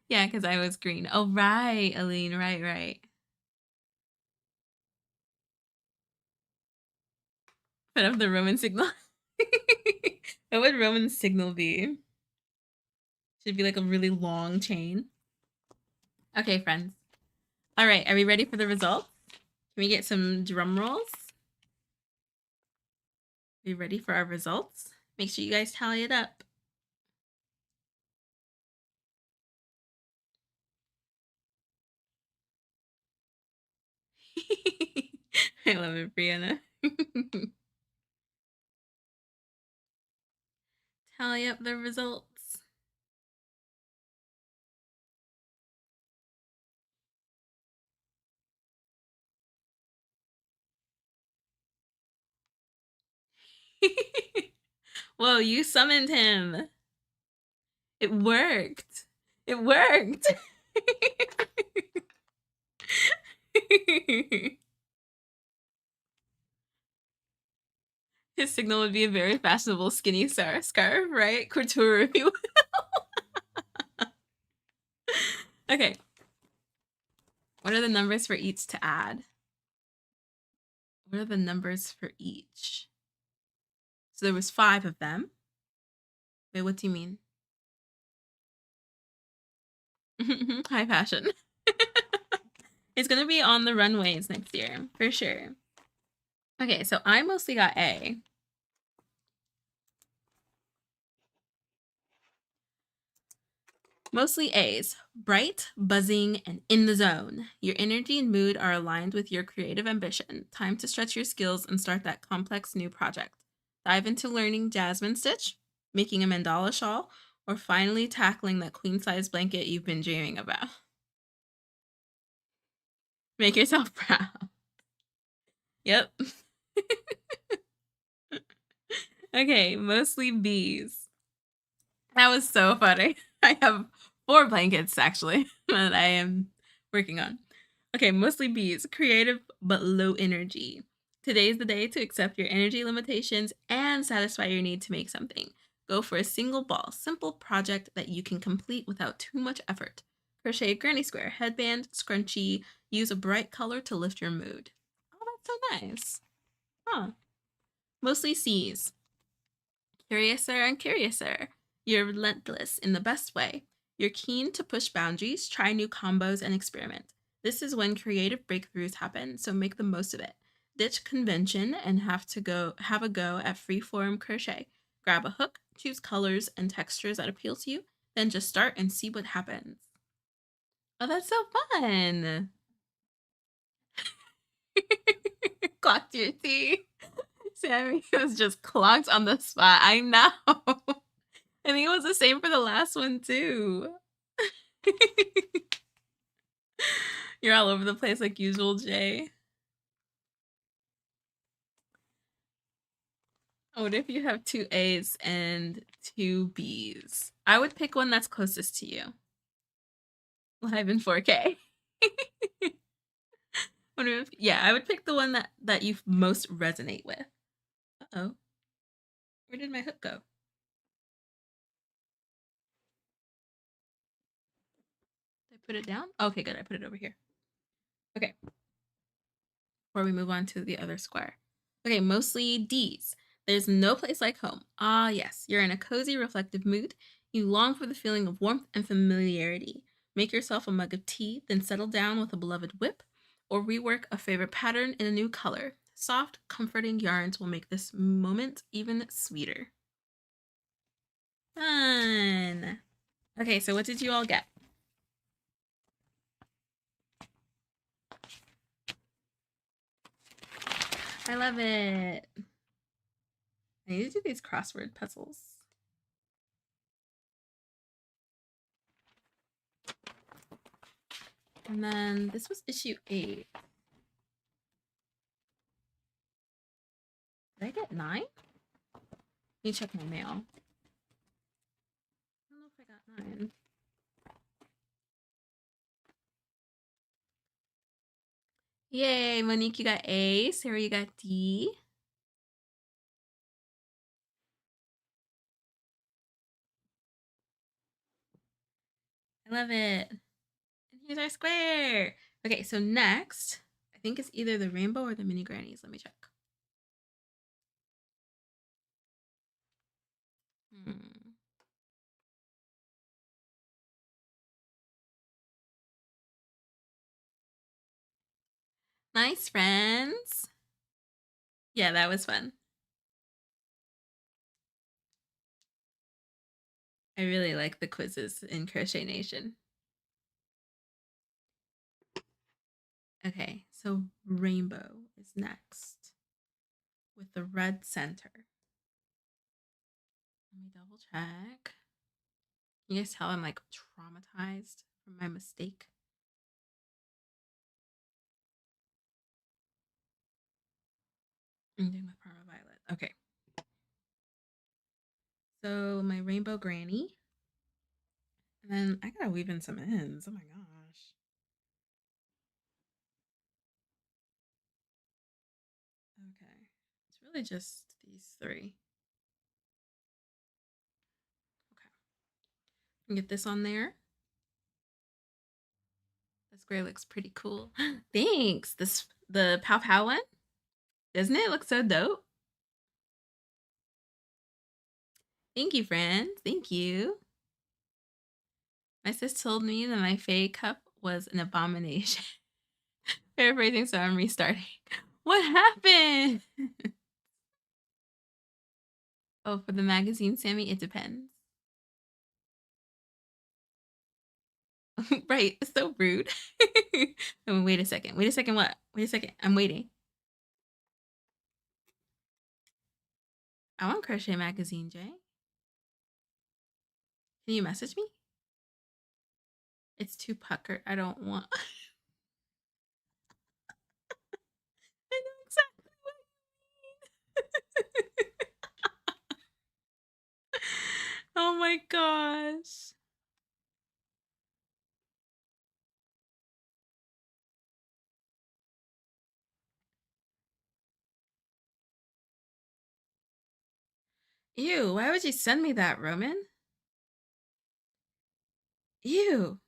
Yeah, because I was green. Oh, right, Aline. Right. Put up the Roman signal. What would Roman signal be? Should be like a really long chain. Okay, friends. All right, are we ready for the results? Can we get some drum rolls? Are you ready for our results? Make sure you guys tally it up. I love it, Brianna. Tally up the results. Whoa, you summoned him. It worked. It worked. His signal would be a very fashionable skinny scarf, right? Couture, if you will. Okay. What are the numbers for each to add? What are the numbers for each? So there was 5 of them. Wait, what do you mean? High fashion. It's going to be on the runways next year, for sure. Okay, so I mostly got A. Mostly A's. Bright, buzzing, and in the zone. Your energy and mood are aligned with your creative ambition. Time to stretch your skills and start that complex new project. Dive into learning jasmine stitch, making a mandala shawl, or finally tackling that queen-size blanket you've been dreaming about. Make yourself proud. Yep. Okay, mostly B's. That was so funny. I have 4 blankets actually that I am working on. Okay, mostly B's. Creative but low energy. Today's the day to accept your energy limitations and satisfy your need to make something. Go for a single ball, simple project that you can complete without too much effort. Crochet a granny square, headband, scrunchie. Use a bright color to lift your mood. Oh, that's so nice. Huh. Mostly C's. Curiouser and curiouser. You're relentless in the best way. You're keen to push boundaries, try new combos, and experiment. This is when creative breakthroughs happen, so make the most of it. Ditch convention and have a go at freeform crochet. Grab a hook, choose colors and textures that appeal to you, then just start and see what happens. Oh, that's so fun. Clocked your tea. Sammy was just clocked on the spot. I know. I think it was the same for the last one too. You're all over the place like usual, Jay. What if you have two A's and two B's? I would pick one that's closest to you. Live in 4K. Yeah, I would pick the one that you most resonate with. Uh-oh. Where did my hook go? Did I put it down? Okay, good. I put it over here. Okay. Before we move on to the other square. Okay, mostly D's. There's no place like home. Ah, yes, you're in a cozy, reflective mood. You long for the feeling of warmth and familiarity. Make yourself a mug of tea, then settle down with a beloved whip, or rework a favorite pattern in a new color. Soft, comforting yarns will make this moment even sweeter. Fun. Okay, so what did you all get? I love it. I need to do these crossword puzzles. And then this was issue 8. Did I get 9? Let me check my mail. I don't know if I got 9. Yay, Monique, you got A. Sarah, you got D. I love it. And here's our square. Okay, so next, I think it's either the rainbow or the mini grannies. Let me check. Nice, friends. Yeah, that was fun. I really like the quizzes in Crochet Nation. Okay, so rainbow is next with the red center. Let me double check. You guys tell I'm like traumatized from my mistake. I'm doing my Parma Violet. Okay. So my rainbow granny. And then I gotta weave in some ends. Oh my gosh. Okay. It's really just these 3. Okay. Get this on there. The square looks pretty cool. Thanks. The Pow Pow one? Doesn't it look so dope? Thank you, friends. Thank you. My sis told me that my Fae cup was an abomination. Paraphrasing, so I'm restarting. What happened? Oh, for the magazine, Sammy, it depends. Right, so rude. Oh, wait a second. Wait a second, what? Wait a second. I'm waiting. I want Crochet Magazine, Jay. Can you message me? It's too puckered. I don't want. I know exactly what you mean. Oh my gosh. Ew, why would you send me that, Roman? Ew.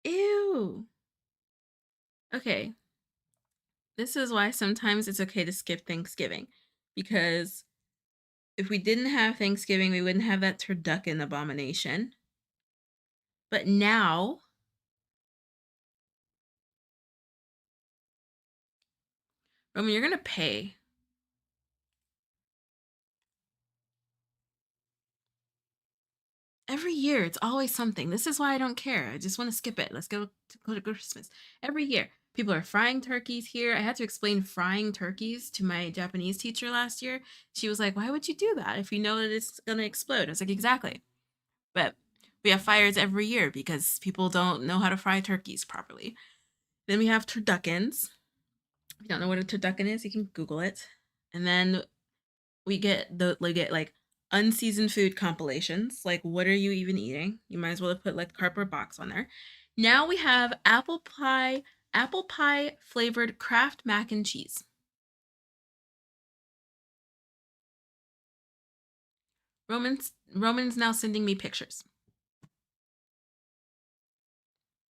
Ew. Okay, this is why sometimes it's okay to skip Thanksgiving. Because if we didn't have Thanksgiving, we wouldn't have that turducken abomination. But now, Roman, you're gonna pay. Every year, it's always something. This is why I don't care. I just want to skip it. Let's go to Christmas. Every year, people are frying turkeys here. I had to explain frying turkeys to my Japanese teacher last year. She was like, "Why would you do that if you know that it's gonna explode?" I was like, "Exactly." But we have fires every year because people don't know how to fry turkeys properly. Then we have turduckens. If you don't know what a turducken is, you can Google it. And then we get like unseasoned food compilations. Like, what are you even eating? You might as well have put like cardboard box on there. Now we have apple pie flavored Kraft mac and cheese. Roman's now sending me pictures.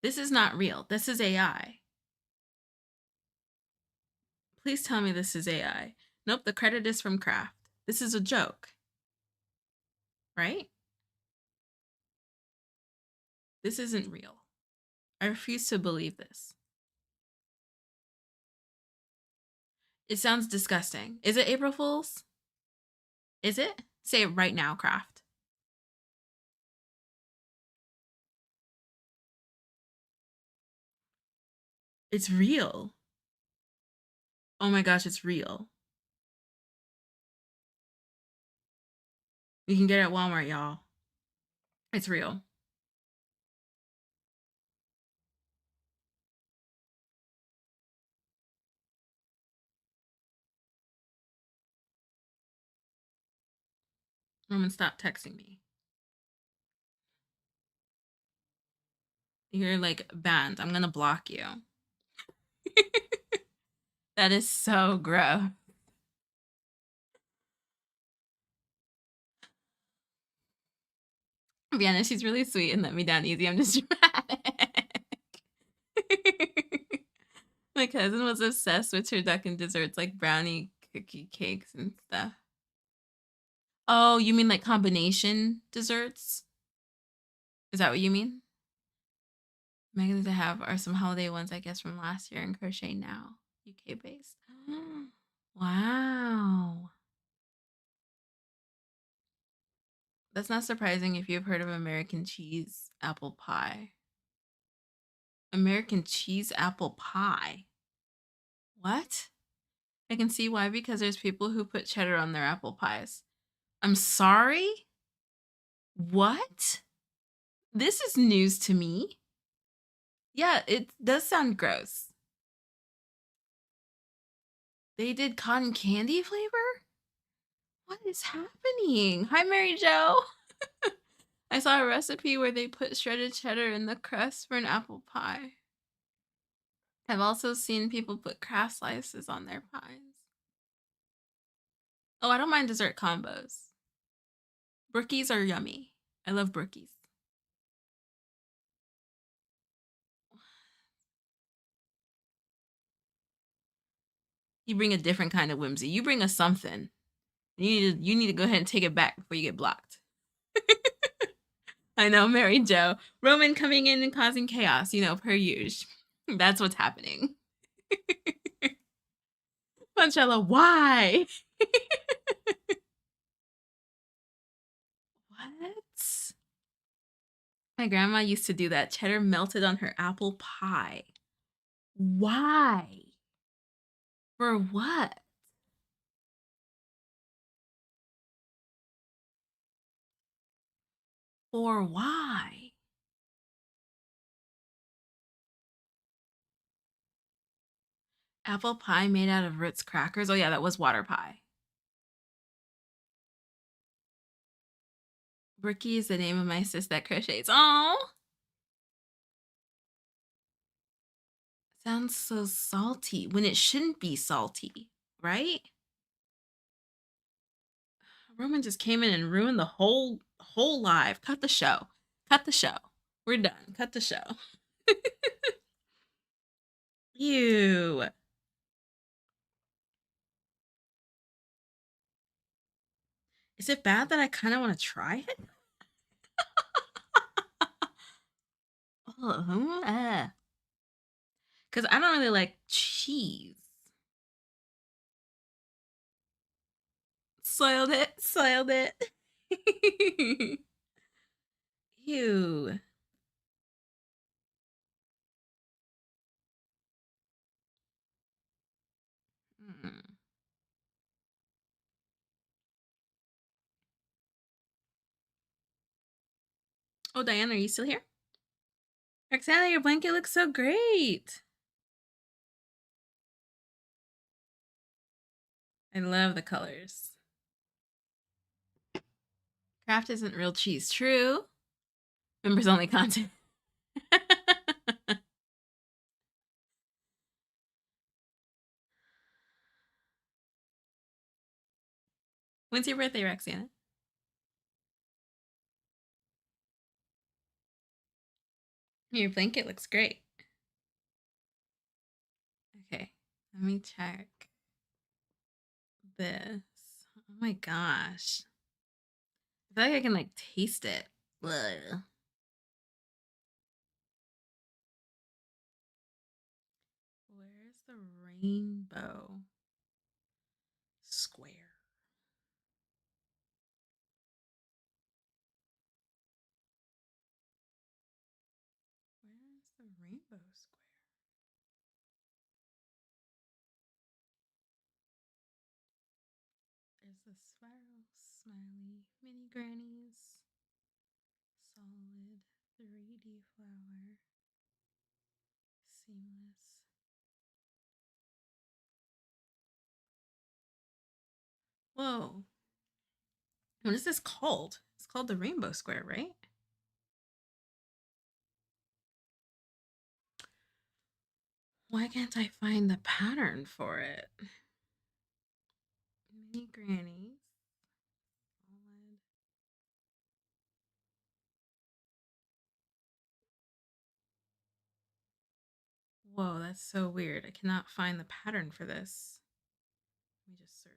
This is not real. This is AI. Please tell me this is AI. Nope, the credit is from Kraft. This is a joke, right? This isn't real. I refuse to believe this. It sounds disgusting. Is it April Fool's? Is it? Say it right now, Kraft. It's real. Oh my gosh, it's real. You can get it at Walmart, y'all. It's real. Roman, stop texting me. You're like banned. I'm gonna block you. That is so gross. Vienna, she's really sweet and let me down easy. I'm just dramatic. My cousin was obsessed with turducken desserts like brownie cookie cakes and stuff. Oh, you mean like combination desserts? Is that what you mean? Magazines I have are some holiday ones, I guess, from last year and Crochet Now, UK based. Wow. That's not surprising if you've heard of American cheese apple pie. American cheese apple pie. What? I can see why because there's people who put cheddar on their apple pies. I'm sorry? What? This is news to me. Yeah, it does sound gross. They did cotton candy flavor? What is happening? Hi, Mary Jo. I saw a recipe where they put shredded cheddar in the crust for an apple pie. I've also seen people put Kraft slices on their pies. Oh, I don't mind dessert combos. Brookies are yummy. I love brookies. You bring a different kind of whimsy. You bring us something. You need to go ahead and take it back before you get blocked. I know, Mary Jo. Roman coming in and causing chaos, per usual. That's what's happening. Manchella, why? What? My grandma used to do that. Cheddar melted on her apple pie. Why? For what? For why? Apple pie made out of Ritz crackers? Oh, yeah, that was water pie. Brookie is the name of my sis that crochets. Oh, sounds so salty when it shouldn't be salty, right? Roman just came in and ruined the whole live. Cut the show. Cut the show. We're done. Cut the show. Ew. Is it bad that I kind of want to try it? Because I don't really like cheese. Soiled it. Soiled it. Ew. Mm. Oh, Diana, are you still here? Roxana, your blanket looks so great. I love the colors. Craft isn't real cheese. True. Members only content. When's your birthday, Roxana? Your blanket looks great. Okay, let me check this. Oh my gosh. I feel like I can like taste it. Ugh. Where's the rainbow square? Where's the rainbow square? There's the spiral, smiley, mini grannies, solid, 3D flower, seamless. Whoa. What is this called? It's called the rainbow square, right? Why can't I find the pattern for it? Mini grannies. Solid. Whoa, that's so weird. I cannot find the pattern for this. Let me just search.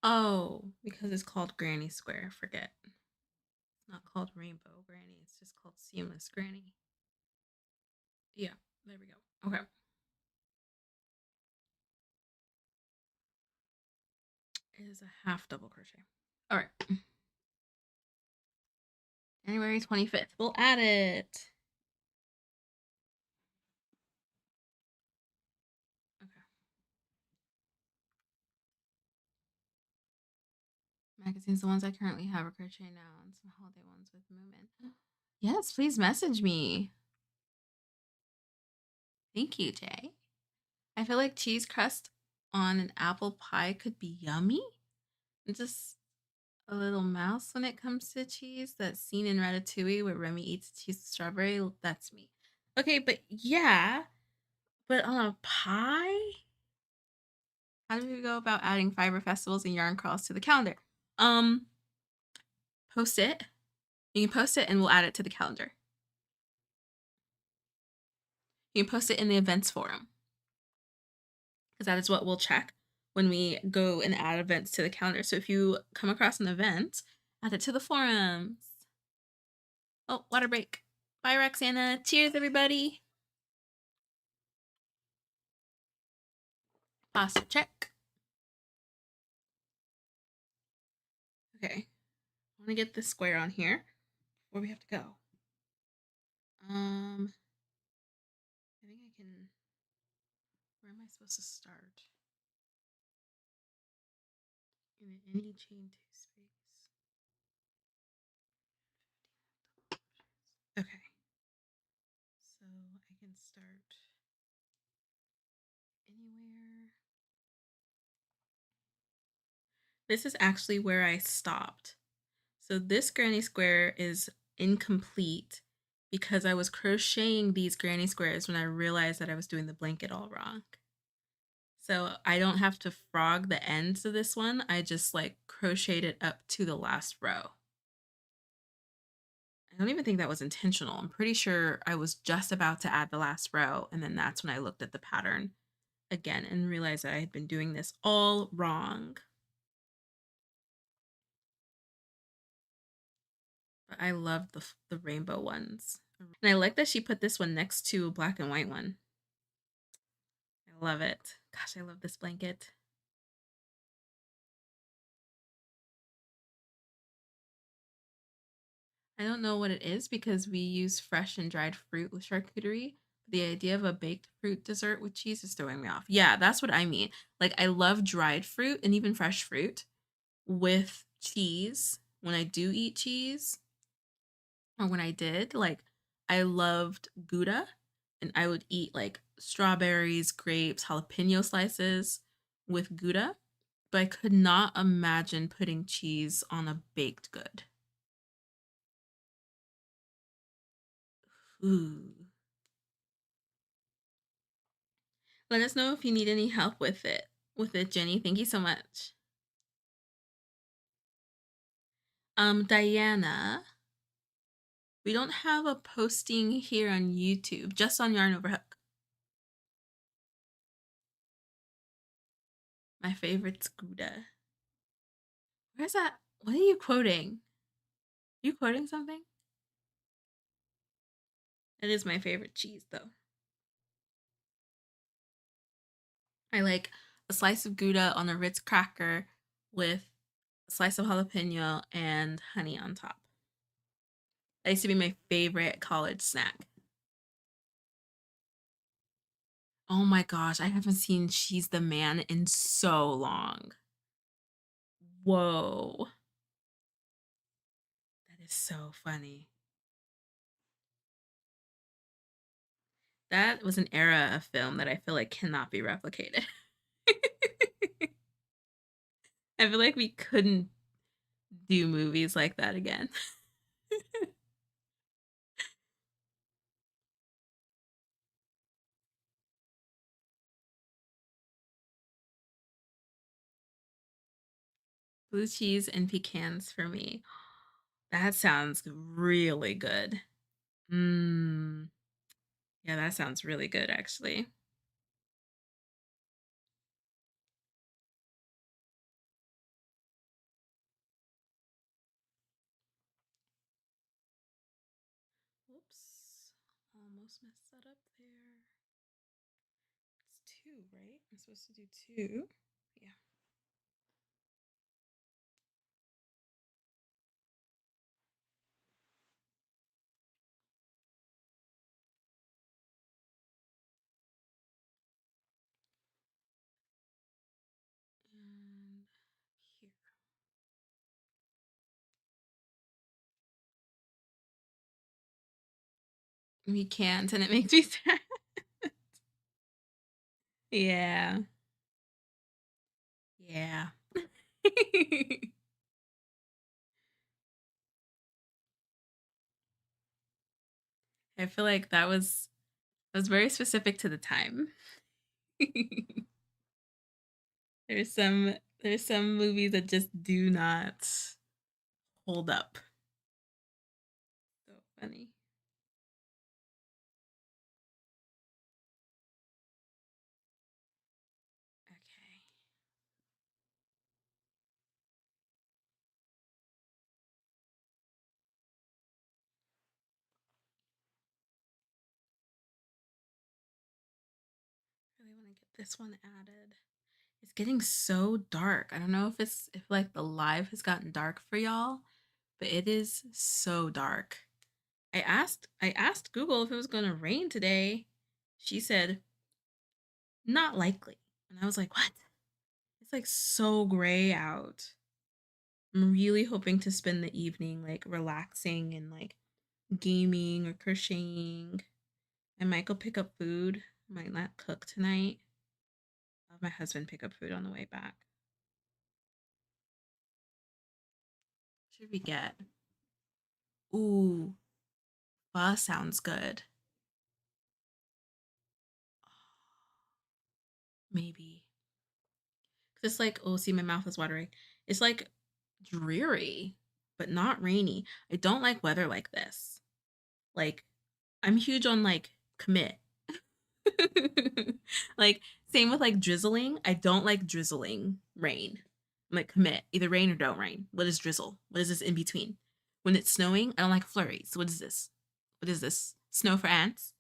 Oh, because it's called Granny Square. Forget. It's not called Rainbow Granny. It's just called Seamless Granny. Yeah, there we go. Okay. It is a half double crochet. All right. January 25th. We'll add it. Okay. Magazines, the ones I currently have are Crochet Now and some holiday ones with Moomin. Yes, please message me. Thank you, Jay. I feel like cheese crust on an apple pie could be yummy. I'm just a little mouse when it comes to cheese. That scene in Ratatouille where Remy eats cheese with strawberry. That's me. Okay, but yeah, but on a pie? How do we go about adding fiber festivals and yarn crawls to the calendar? Um, Post it. You can post it and we'll add it to the calendar. You can post it in the events forum because that is what we'll check when we go and add events to the calendar. So if you come across an event, add it to the forums. Oh, water break. Bye, Roxana. Cheers, everybody. Pasta check. Okay. I want to get this square on here before we have to go. I think I can. Where am I supposed to start? In any chain two space. Okay. So I can start anywhere. This is actually where I stopped. So this granny square is incomplete because I was crocheting these granny squares when I realized that I was doing the blanket all wrong. So I don't have to frog the ends of this one. I just like crocheted it up to the last row. I don't even think that was intentional. I'm pretty sure I was just about to add the last row, and then that's when I looked at the pattern again and realized that I had been doing this all wrong. But I love the rainbow ones. And I like that she put this one next to a black and white one. I love it. Gosh, I love this blanket. I don't know what it is because we use fresh and dried fruit with charcuterie. The idea of a baked fruit dessert with cheese is throwing me off. Yeah, that's what I mean. Like, I love dried fruit and even fresh fruit with cheese when I do eat cheese, or when I did. Like, I loved Gouda, and I would eat like strawberries, grapes, jalapeno slices with Gouda, but I could not imagine putting cheese on a baked good. Ooh. Let us know if you need any help with it, Jenny. Thank you so much. Diana, we don't have a posting here on YouTube, just on Yarn Overhook. My favorite's Gouda. Where's that? What are you quoting? You quoting something? It is my favorite cheese, though. I like a slice of Gouda on a Ritz cracker with a slice of jalapeno and honey on top. That used to be my favorite college snack. Oh my gosh, I haven't seen She's the Man in so long. Whoa. That is so funny. That was an era of film that I feel like cannot be replicated. I feel like we couldn't do movies like that again. Blue cheese and pecans for me. That sounds really good. Mmm. Yeah, that sounds really good, actually. Whoops. Almost messed that up there. It's two, right? I'm supposed to do two. Yeah. And here. We can't, and it makes me sad. Yeah. Yeah. I feel like that was very specific to the time. There's some movies that just do not hold up. So funny. Okay. Really want to get this one added. It's getting so dark. I don't know if like the live has gotten dark for y'all, but it is so dark. I asked Google if it was going to rain today. She said not likely. And I was like, "What?" It's like so gray out. I'm really hoping to spend the evening like relaxing and like gaming or crocheting. I might go pick up food. Might not cook tonight. I'll have my husband pick up food on the way back. What should we get? Ooh, Pho sounds good. Maybe. 'Cause it's like, oh, see, my mouth is watering. It's like dreary, but not rainy. I don't like weather like this. Like, I'm huge on like commit. Like, same with like drizzling. I don't like drizzling rain. I'm like, commit. Either rain or don't rain. What is drizzle? What is this in between? When it's snowing, I don't like flurries. What is this? What is this? Snow for ants?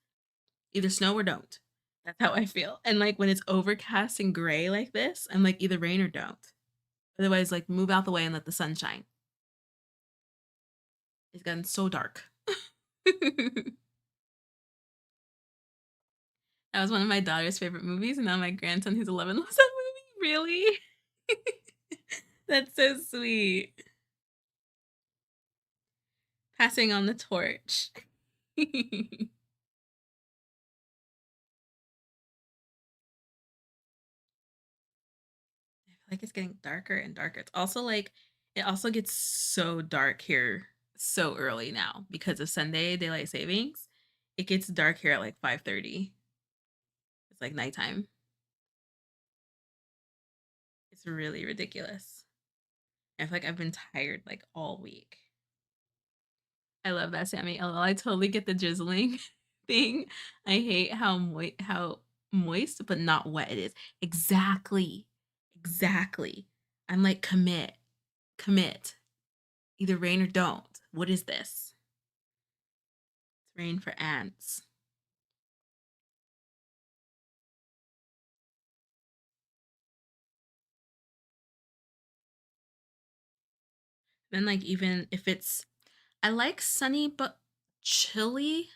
Either snow or don't. That's how I feel. And like when it's overcast and gray like this, I'm like, either rain or don't. Otherwise, like, move out the way and let the sun shine. It's gotten so dark. That was one of my daughter's favorite movies, and now my grandson, who's 11, loves that movie. Really? That's so sweet. Passing on the torch. I feel like it's getting darker and darker. It's also like it also gets so dark here so early now because of Sunday daylight savings. It gets dark here at like 5:30. It's like nighttime. It's really ridiculous. I feel like I've been tired like all week. I love that, Sammy. LOL. I totally get the drizzling thing. I hate how moist but not wet it is. Exactly. Exactly. I'm like, commit. Commit. Either rain or don't. What is this? It's rain for ants. Then like even if it's I like sunny but chilly.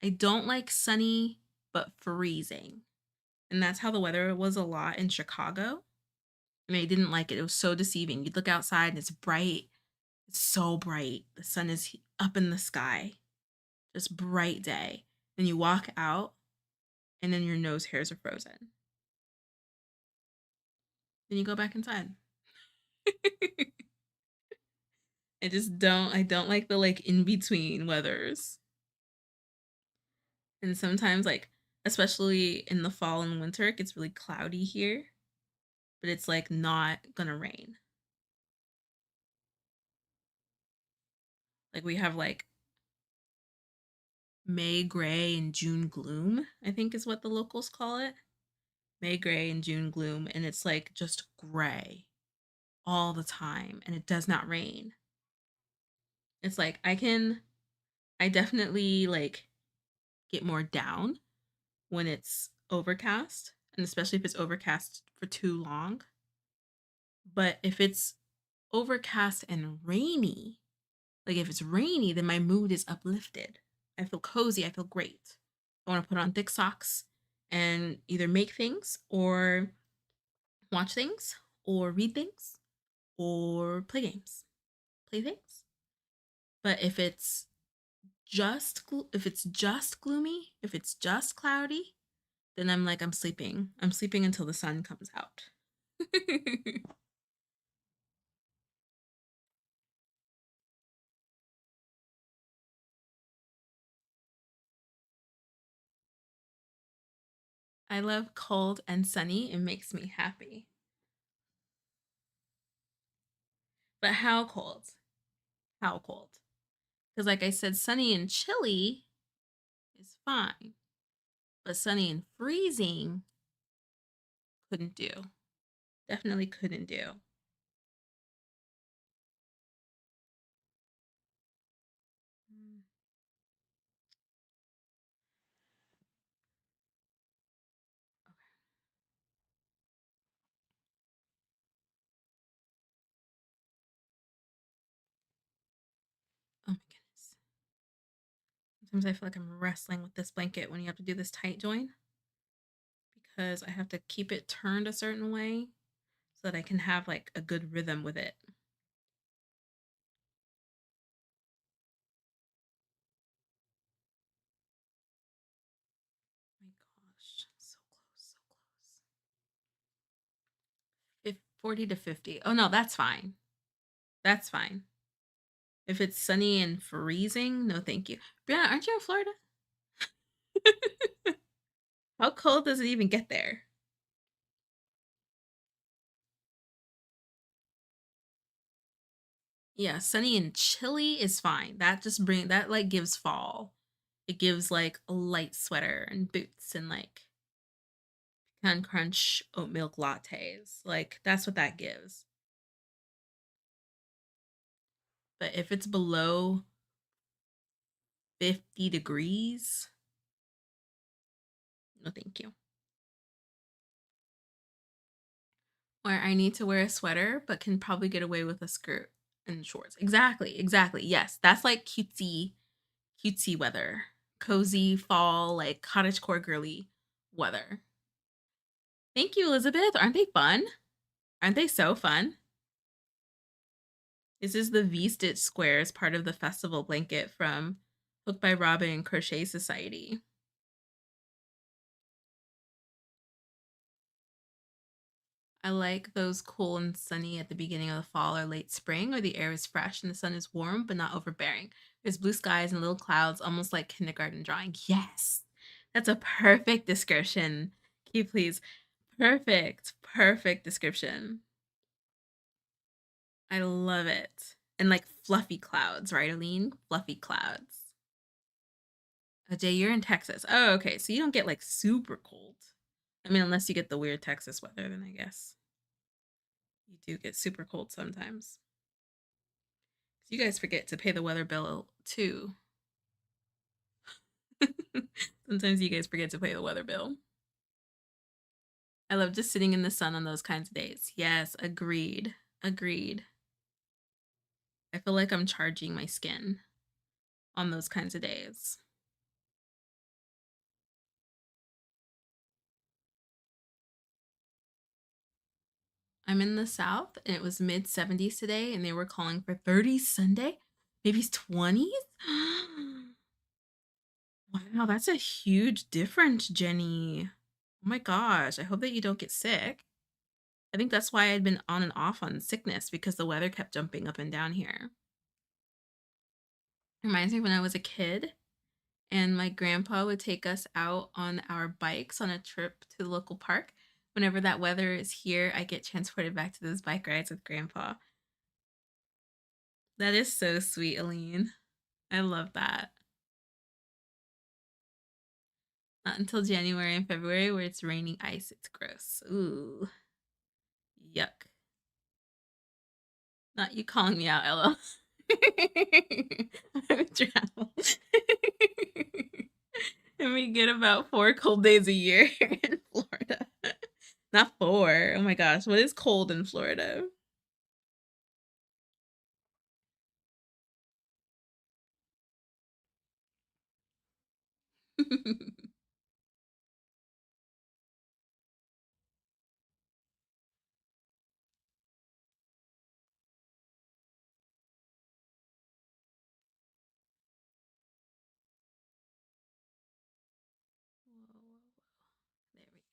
I don't like sunny but freezing. And that's how the weather was a lot in Chicago. I mean, I didn't like it. It was so deceiving. You'd look outside and it's bright. It's so bright. The sun is up in the sky. Just bright day. Then you walk out and then your nose hairs are frozen. Then you go back inside. I don't like the like in between weathers. And sometimes like especially in the fall and winter it gets really cloudy here, but it's like not gonna rain. Like we have like May gray and June gloom, I think is what the locals call it. May gray and June gloom, and it's like just gray all the time, and it does not rain. It's like I definitely like get more down when it's overcast, and especially if it's overcast for too long. But if it's overcast and rainy, like if it's rainy, then my mood is uplifted. I feel cozy, I feel great. I want to put on thick socks and either make things or watch things or read things or play games, play things. But if it's just gloomy, if it's just cloudy, then I'm like I'm sleeping. I'm sleeping until the sun comes out. I love cold and sunny. It makes me happy. But how cold? How cold? Because like I said, sunny and chilly is fine. But sunny and freezing couldn't do. Definitely couldn't do. Mm. Oh my goodness. Sometimes I feel like I'm wrestling with this blanket when you have to do this tight join because I have to keep it turned a certain way so that I can have like a good rhythm with it. Oh my gosh, so close, so close. If 40 to 50. Oh no, that's fine. That's fine. If it's sunny and freezing, no thank you. Brianna, aren't you in Florida? How cold does it even get there? Yeah, sunny and chilly is fine. That like gives fall. It gives like a light sweater and boots and like pecan crunch oat milk lattes. Like that's what that gives. But if it's below 50 degrees, no thank you. Or I need to wear a sweater, but can probably get away with a skirt and shorts. Exactly, exactly. Yes, that's like cutesy weather. Cozy fall, like cottagecore girly weather. Thank you, Elizabeth. Aren't they fun? Aren't they so fun? This is the V-stitch squares part of the festival blanket from Hook by Robin and Crochet Society. I like those cool and sunny at the beginning of the fall or late spring where the air is fresh and the sun is warm but not overbearing. There's blue skies and little clouds, almost like kindergarten drawing. Yes, that's a perfect description. Can you please? Perfect, perfect description. I love it. And like fluffy clouds, right, Aline? Fluffy clouds. Oh, Jay, you're in Texas. Oh, okay. So you don't get like super cold. I mean, unless you get the weird Texas weather, then I guess you do get super cold sometimes. You guys forget to pay the weather bill too. Sometimes you guys forget to pay the weather bill. I love just sitting in the sun on those kinds of days. Yes, agreed. Agreed. I feel like I'm charging my skin on those kinds of days. I'm in the South and it was mid 70s today and they were calling for 30s Sunday, maybe 20s. Wow, that's a huge difference, Jenny. Oh my gosh, I hope that you don't get sick. I think that's why I'd been on and off on sickness because the weather kept jumping up and down here. Reminds me when I was a kid and my grandpa would take us out on our bikes on a trip to the local park. Whenever that weather is here, I get transported back to those bike rides with grandpa. That is so sweet, Aline. I love that. Not until January and February where it's raining ice. It's gross. Ooh, yuck. Not you calling me out, Ella. I would travel. And we get about 4 cold days a year here in Florida. Not four. Oh my gosh. What is cold in Florida? There we go.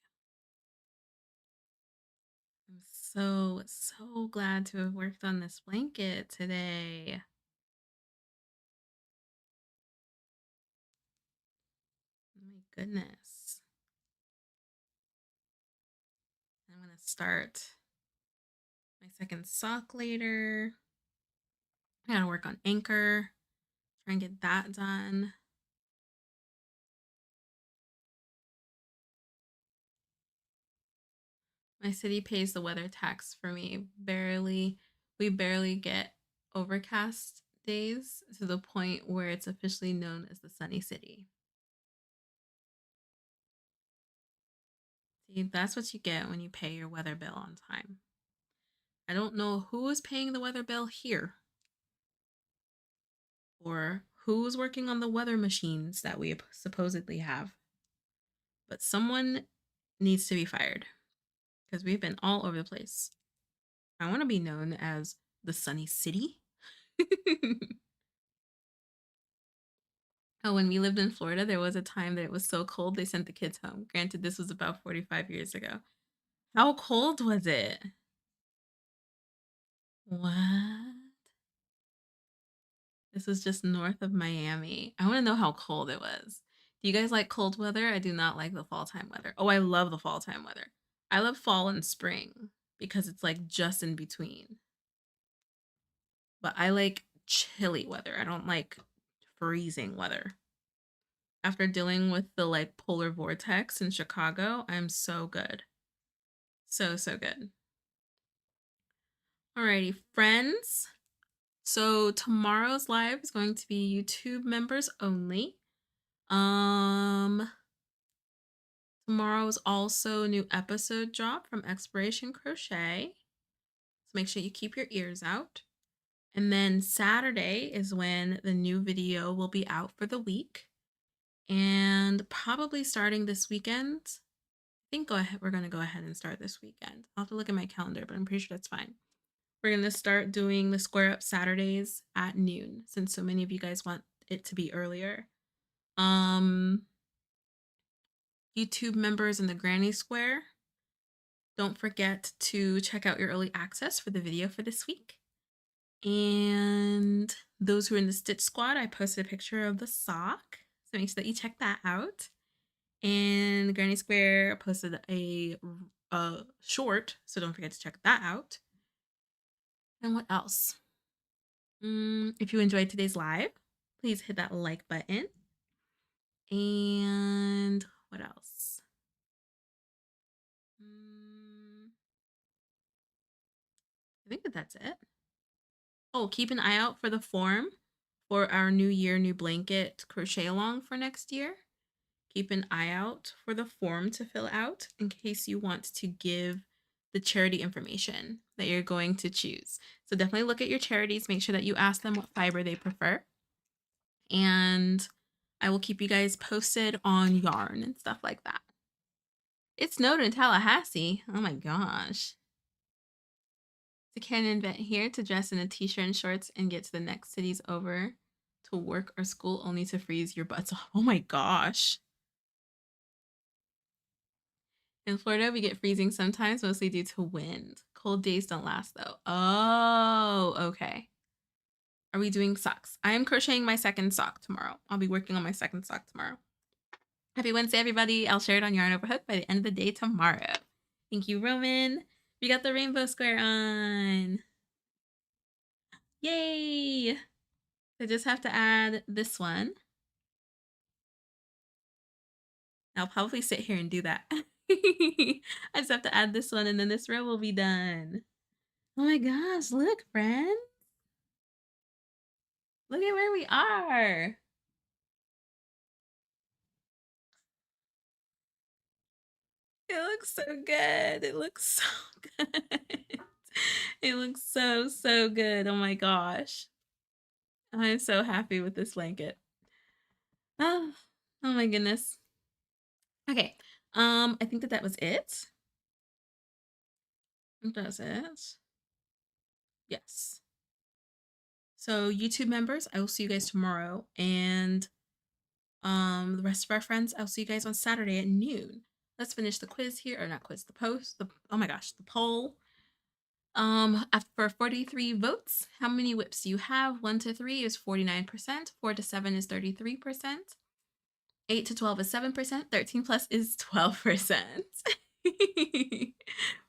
I'm so glad to have worked on this blanket today. Oh my goodness. I'm going to start my second sock later. I got to work on anchor, try and get that done. My city pays the weather tax for me. We barely get overcast days to the point where it's officially known as the sunny city. See, that's what you get when you pay your weather bill on time. I don't know who is paying the weather bill here or who's working on the weather machines that we supposedly have, but someone needs to be fired because we've been all over the place. I want to be known as the sunny city. Oh, when we lived in Florida, there was a time that it was so cold they sent the kids home. Granted, this was about 45 years ago. How cold was it? What? This was just north of Miami. I want to know how cold it was. Do you guys like cold weather? I do not like the fall time weather. Oh, I love the fall time weather. I love fall and spring because it's like just in between. But I like chilly weather. I don't like freezing weather. After dealing with the like polar vortex in Chicago, I'm so good. So, so good. Alrighty, friends. So tomorrow's live is going to be YouTube members only. Tomorrow's also a new episode drop from Exploration Crochet. So make sure you keep your ears out. And then Saturday is when the new video will be out for the week. And probably starting this weekend. I think we're going to go ahead and start this weekend. I'll have to look at my calendar, but I'm pretty sure that's fine. We're going to start doing the Square Up Saturdays at noon, since so many of you guys want it to be earlier. YouTube members in the Granny Square, don't forget to check out your early access for the video for this week. And those who are in the Stitch Squad, I posted a picture of the sock, so make sure that you check that out. And Granny Square posted a short, so don't forget to check that out. And what else? If you enjoyed today's live, please hit that like button. And what else? I think that's it. Oh, keep an eye out for the form for our New Year, New Blanket crochet along for next year. Keep an eye out for the form to fill out in case you want to give the charity information that you're going to choose. So definitely look at your charities. Make sure that you ask them what fiber they prefer. And I will keep you guys posted on yarn and stuff like that. It snowed in Tallahassee. Oh my gosh. It's a canon event here to dress in a t-shirt and shorts and get to the next cities over to work or school only to freeze your butts off. Oh my gosh. In Florida, we get freezing sometimes, mostly due to wind. Cold days don't last though. Oh, okay. Are we doing socks? I am crocheting my second sock tomorrow. I'll be working on my second sock tomorrow. Happy Wednesday, everybody. I'll share it on Yarn Over Hook by the end of the day tomorrow. Thank you, Roman. We got the rainbow square on. Yay! I just have to add this one. I'll probably sit here and do that. I just have to add this one and then this row will be done. Oh my gosh, look, friends. Look at where we are. It looks so good. It looks so good. It looks so, so good. Oh my gosh. I'm so happy with this blanket. Oh, oh my goodness. Okay. I think that was it. That's it. Yes. So YouTube members, I will see you guys tomorrow. And the rest of our friends, I'll see you guys on Saturday at noon. Let's finish the quiz here, or not quiz, the post. Oh my gosh, the poll. After 43 votes, how many whips do you have? 1 to 3 is 49%, 4 to 7 is 33%, 8 to 12 is 7%, 13 plus is 12%.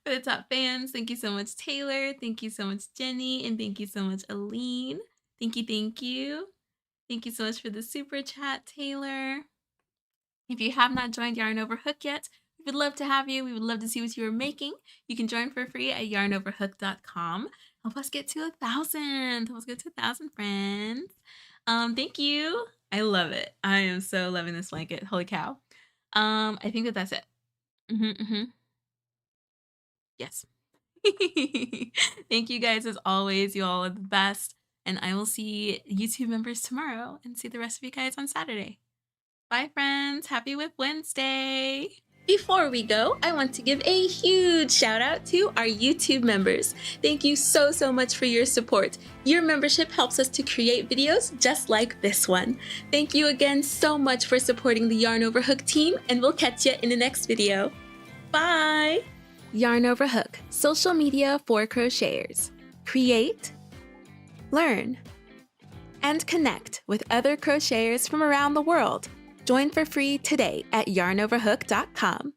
For the top fans, thank you so much, Taylor. Thank you so much, Jenny. And thank you so much, Aline. Thank you, thank you. Thank you so much for the super chat, Taylor. If you have not joined Yarn Over Hook yet, we would love to have you. We would love to see what you are making. You can join for free at yarnoverhook.com. Help us get to 1,000. Help us get to 1,000 friends. Thank you. I love it. I am so loving this blanket. Holy cow. I think that's it. Yes. Thank you guys as always. You all are the best. And I will see YouTube members tomorrow and see the rest of you guys on Saturday. Bye, friends. Happy Whip Wednesday. Before we go, I want to give a huge shout out to our YouTube members. Thank you so, so much for your support. Your membership helps us to create videos just like this one. Thank you again so much for supporting the Yarn Over Hook team, and we'll catch you in the next video. Bye! Yarn Over Hook, social media for crocheters. Create, learn, and connect with other crocheters from around the world. Join for free today at yarnoverhook.com.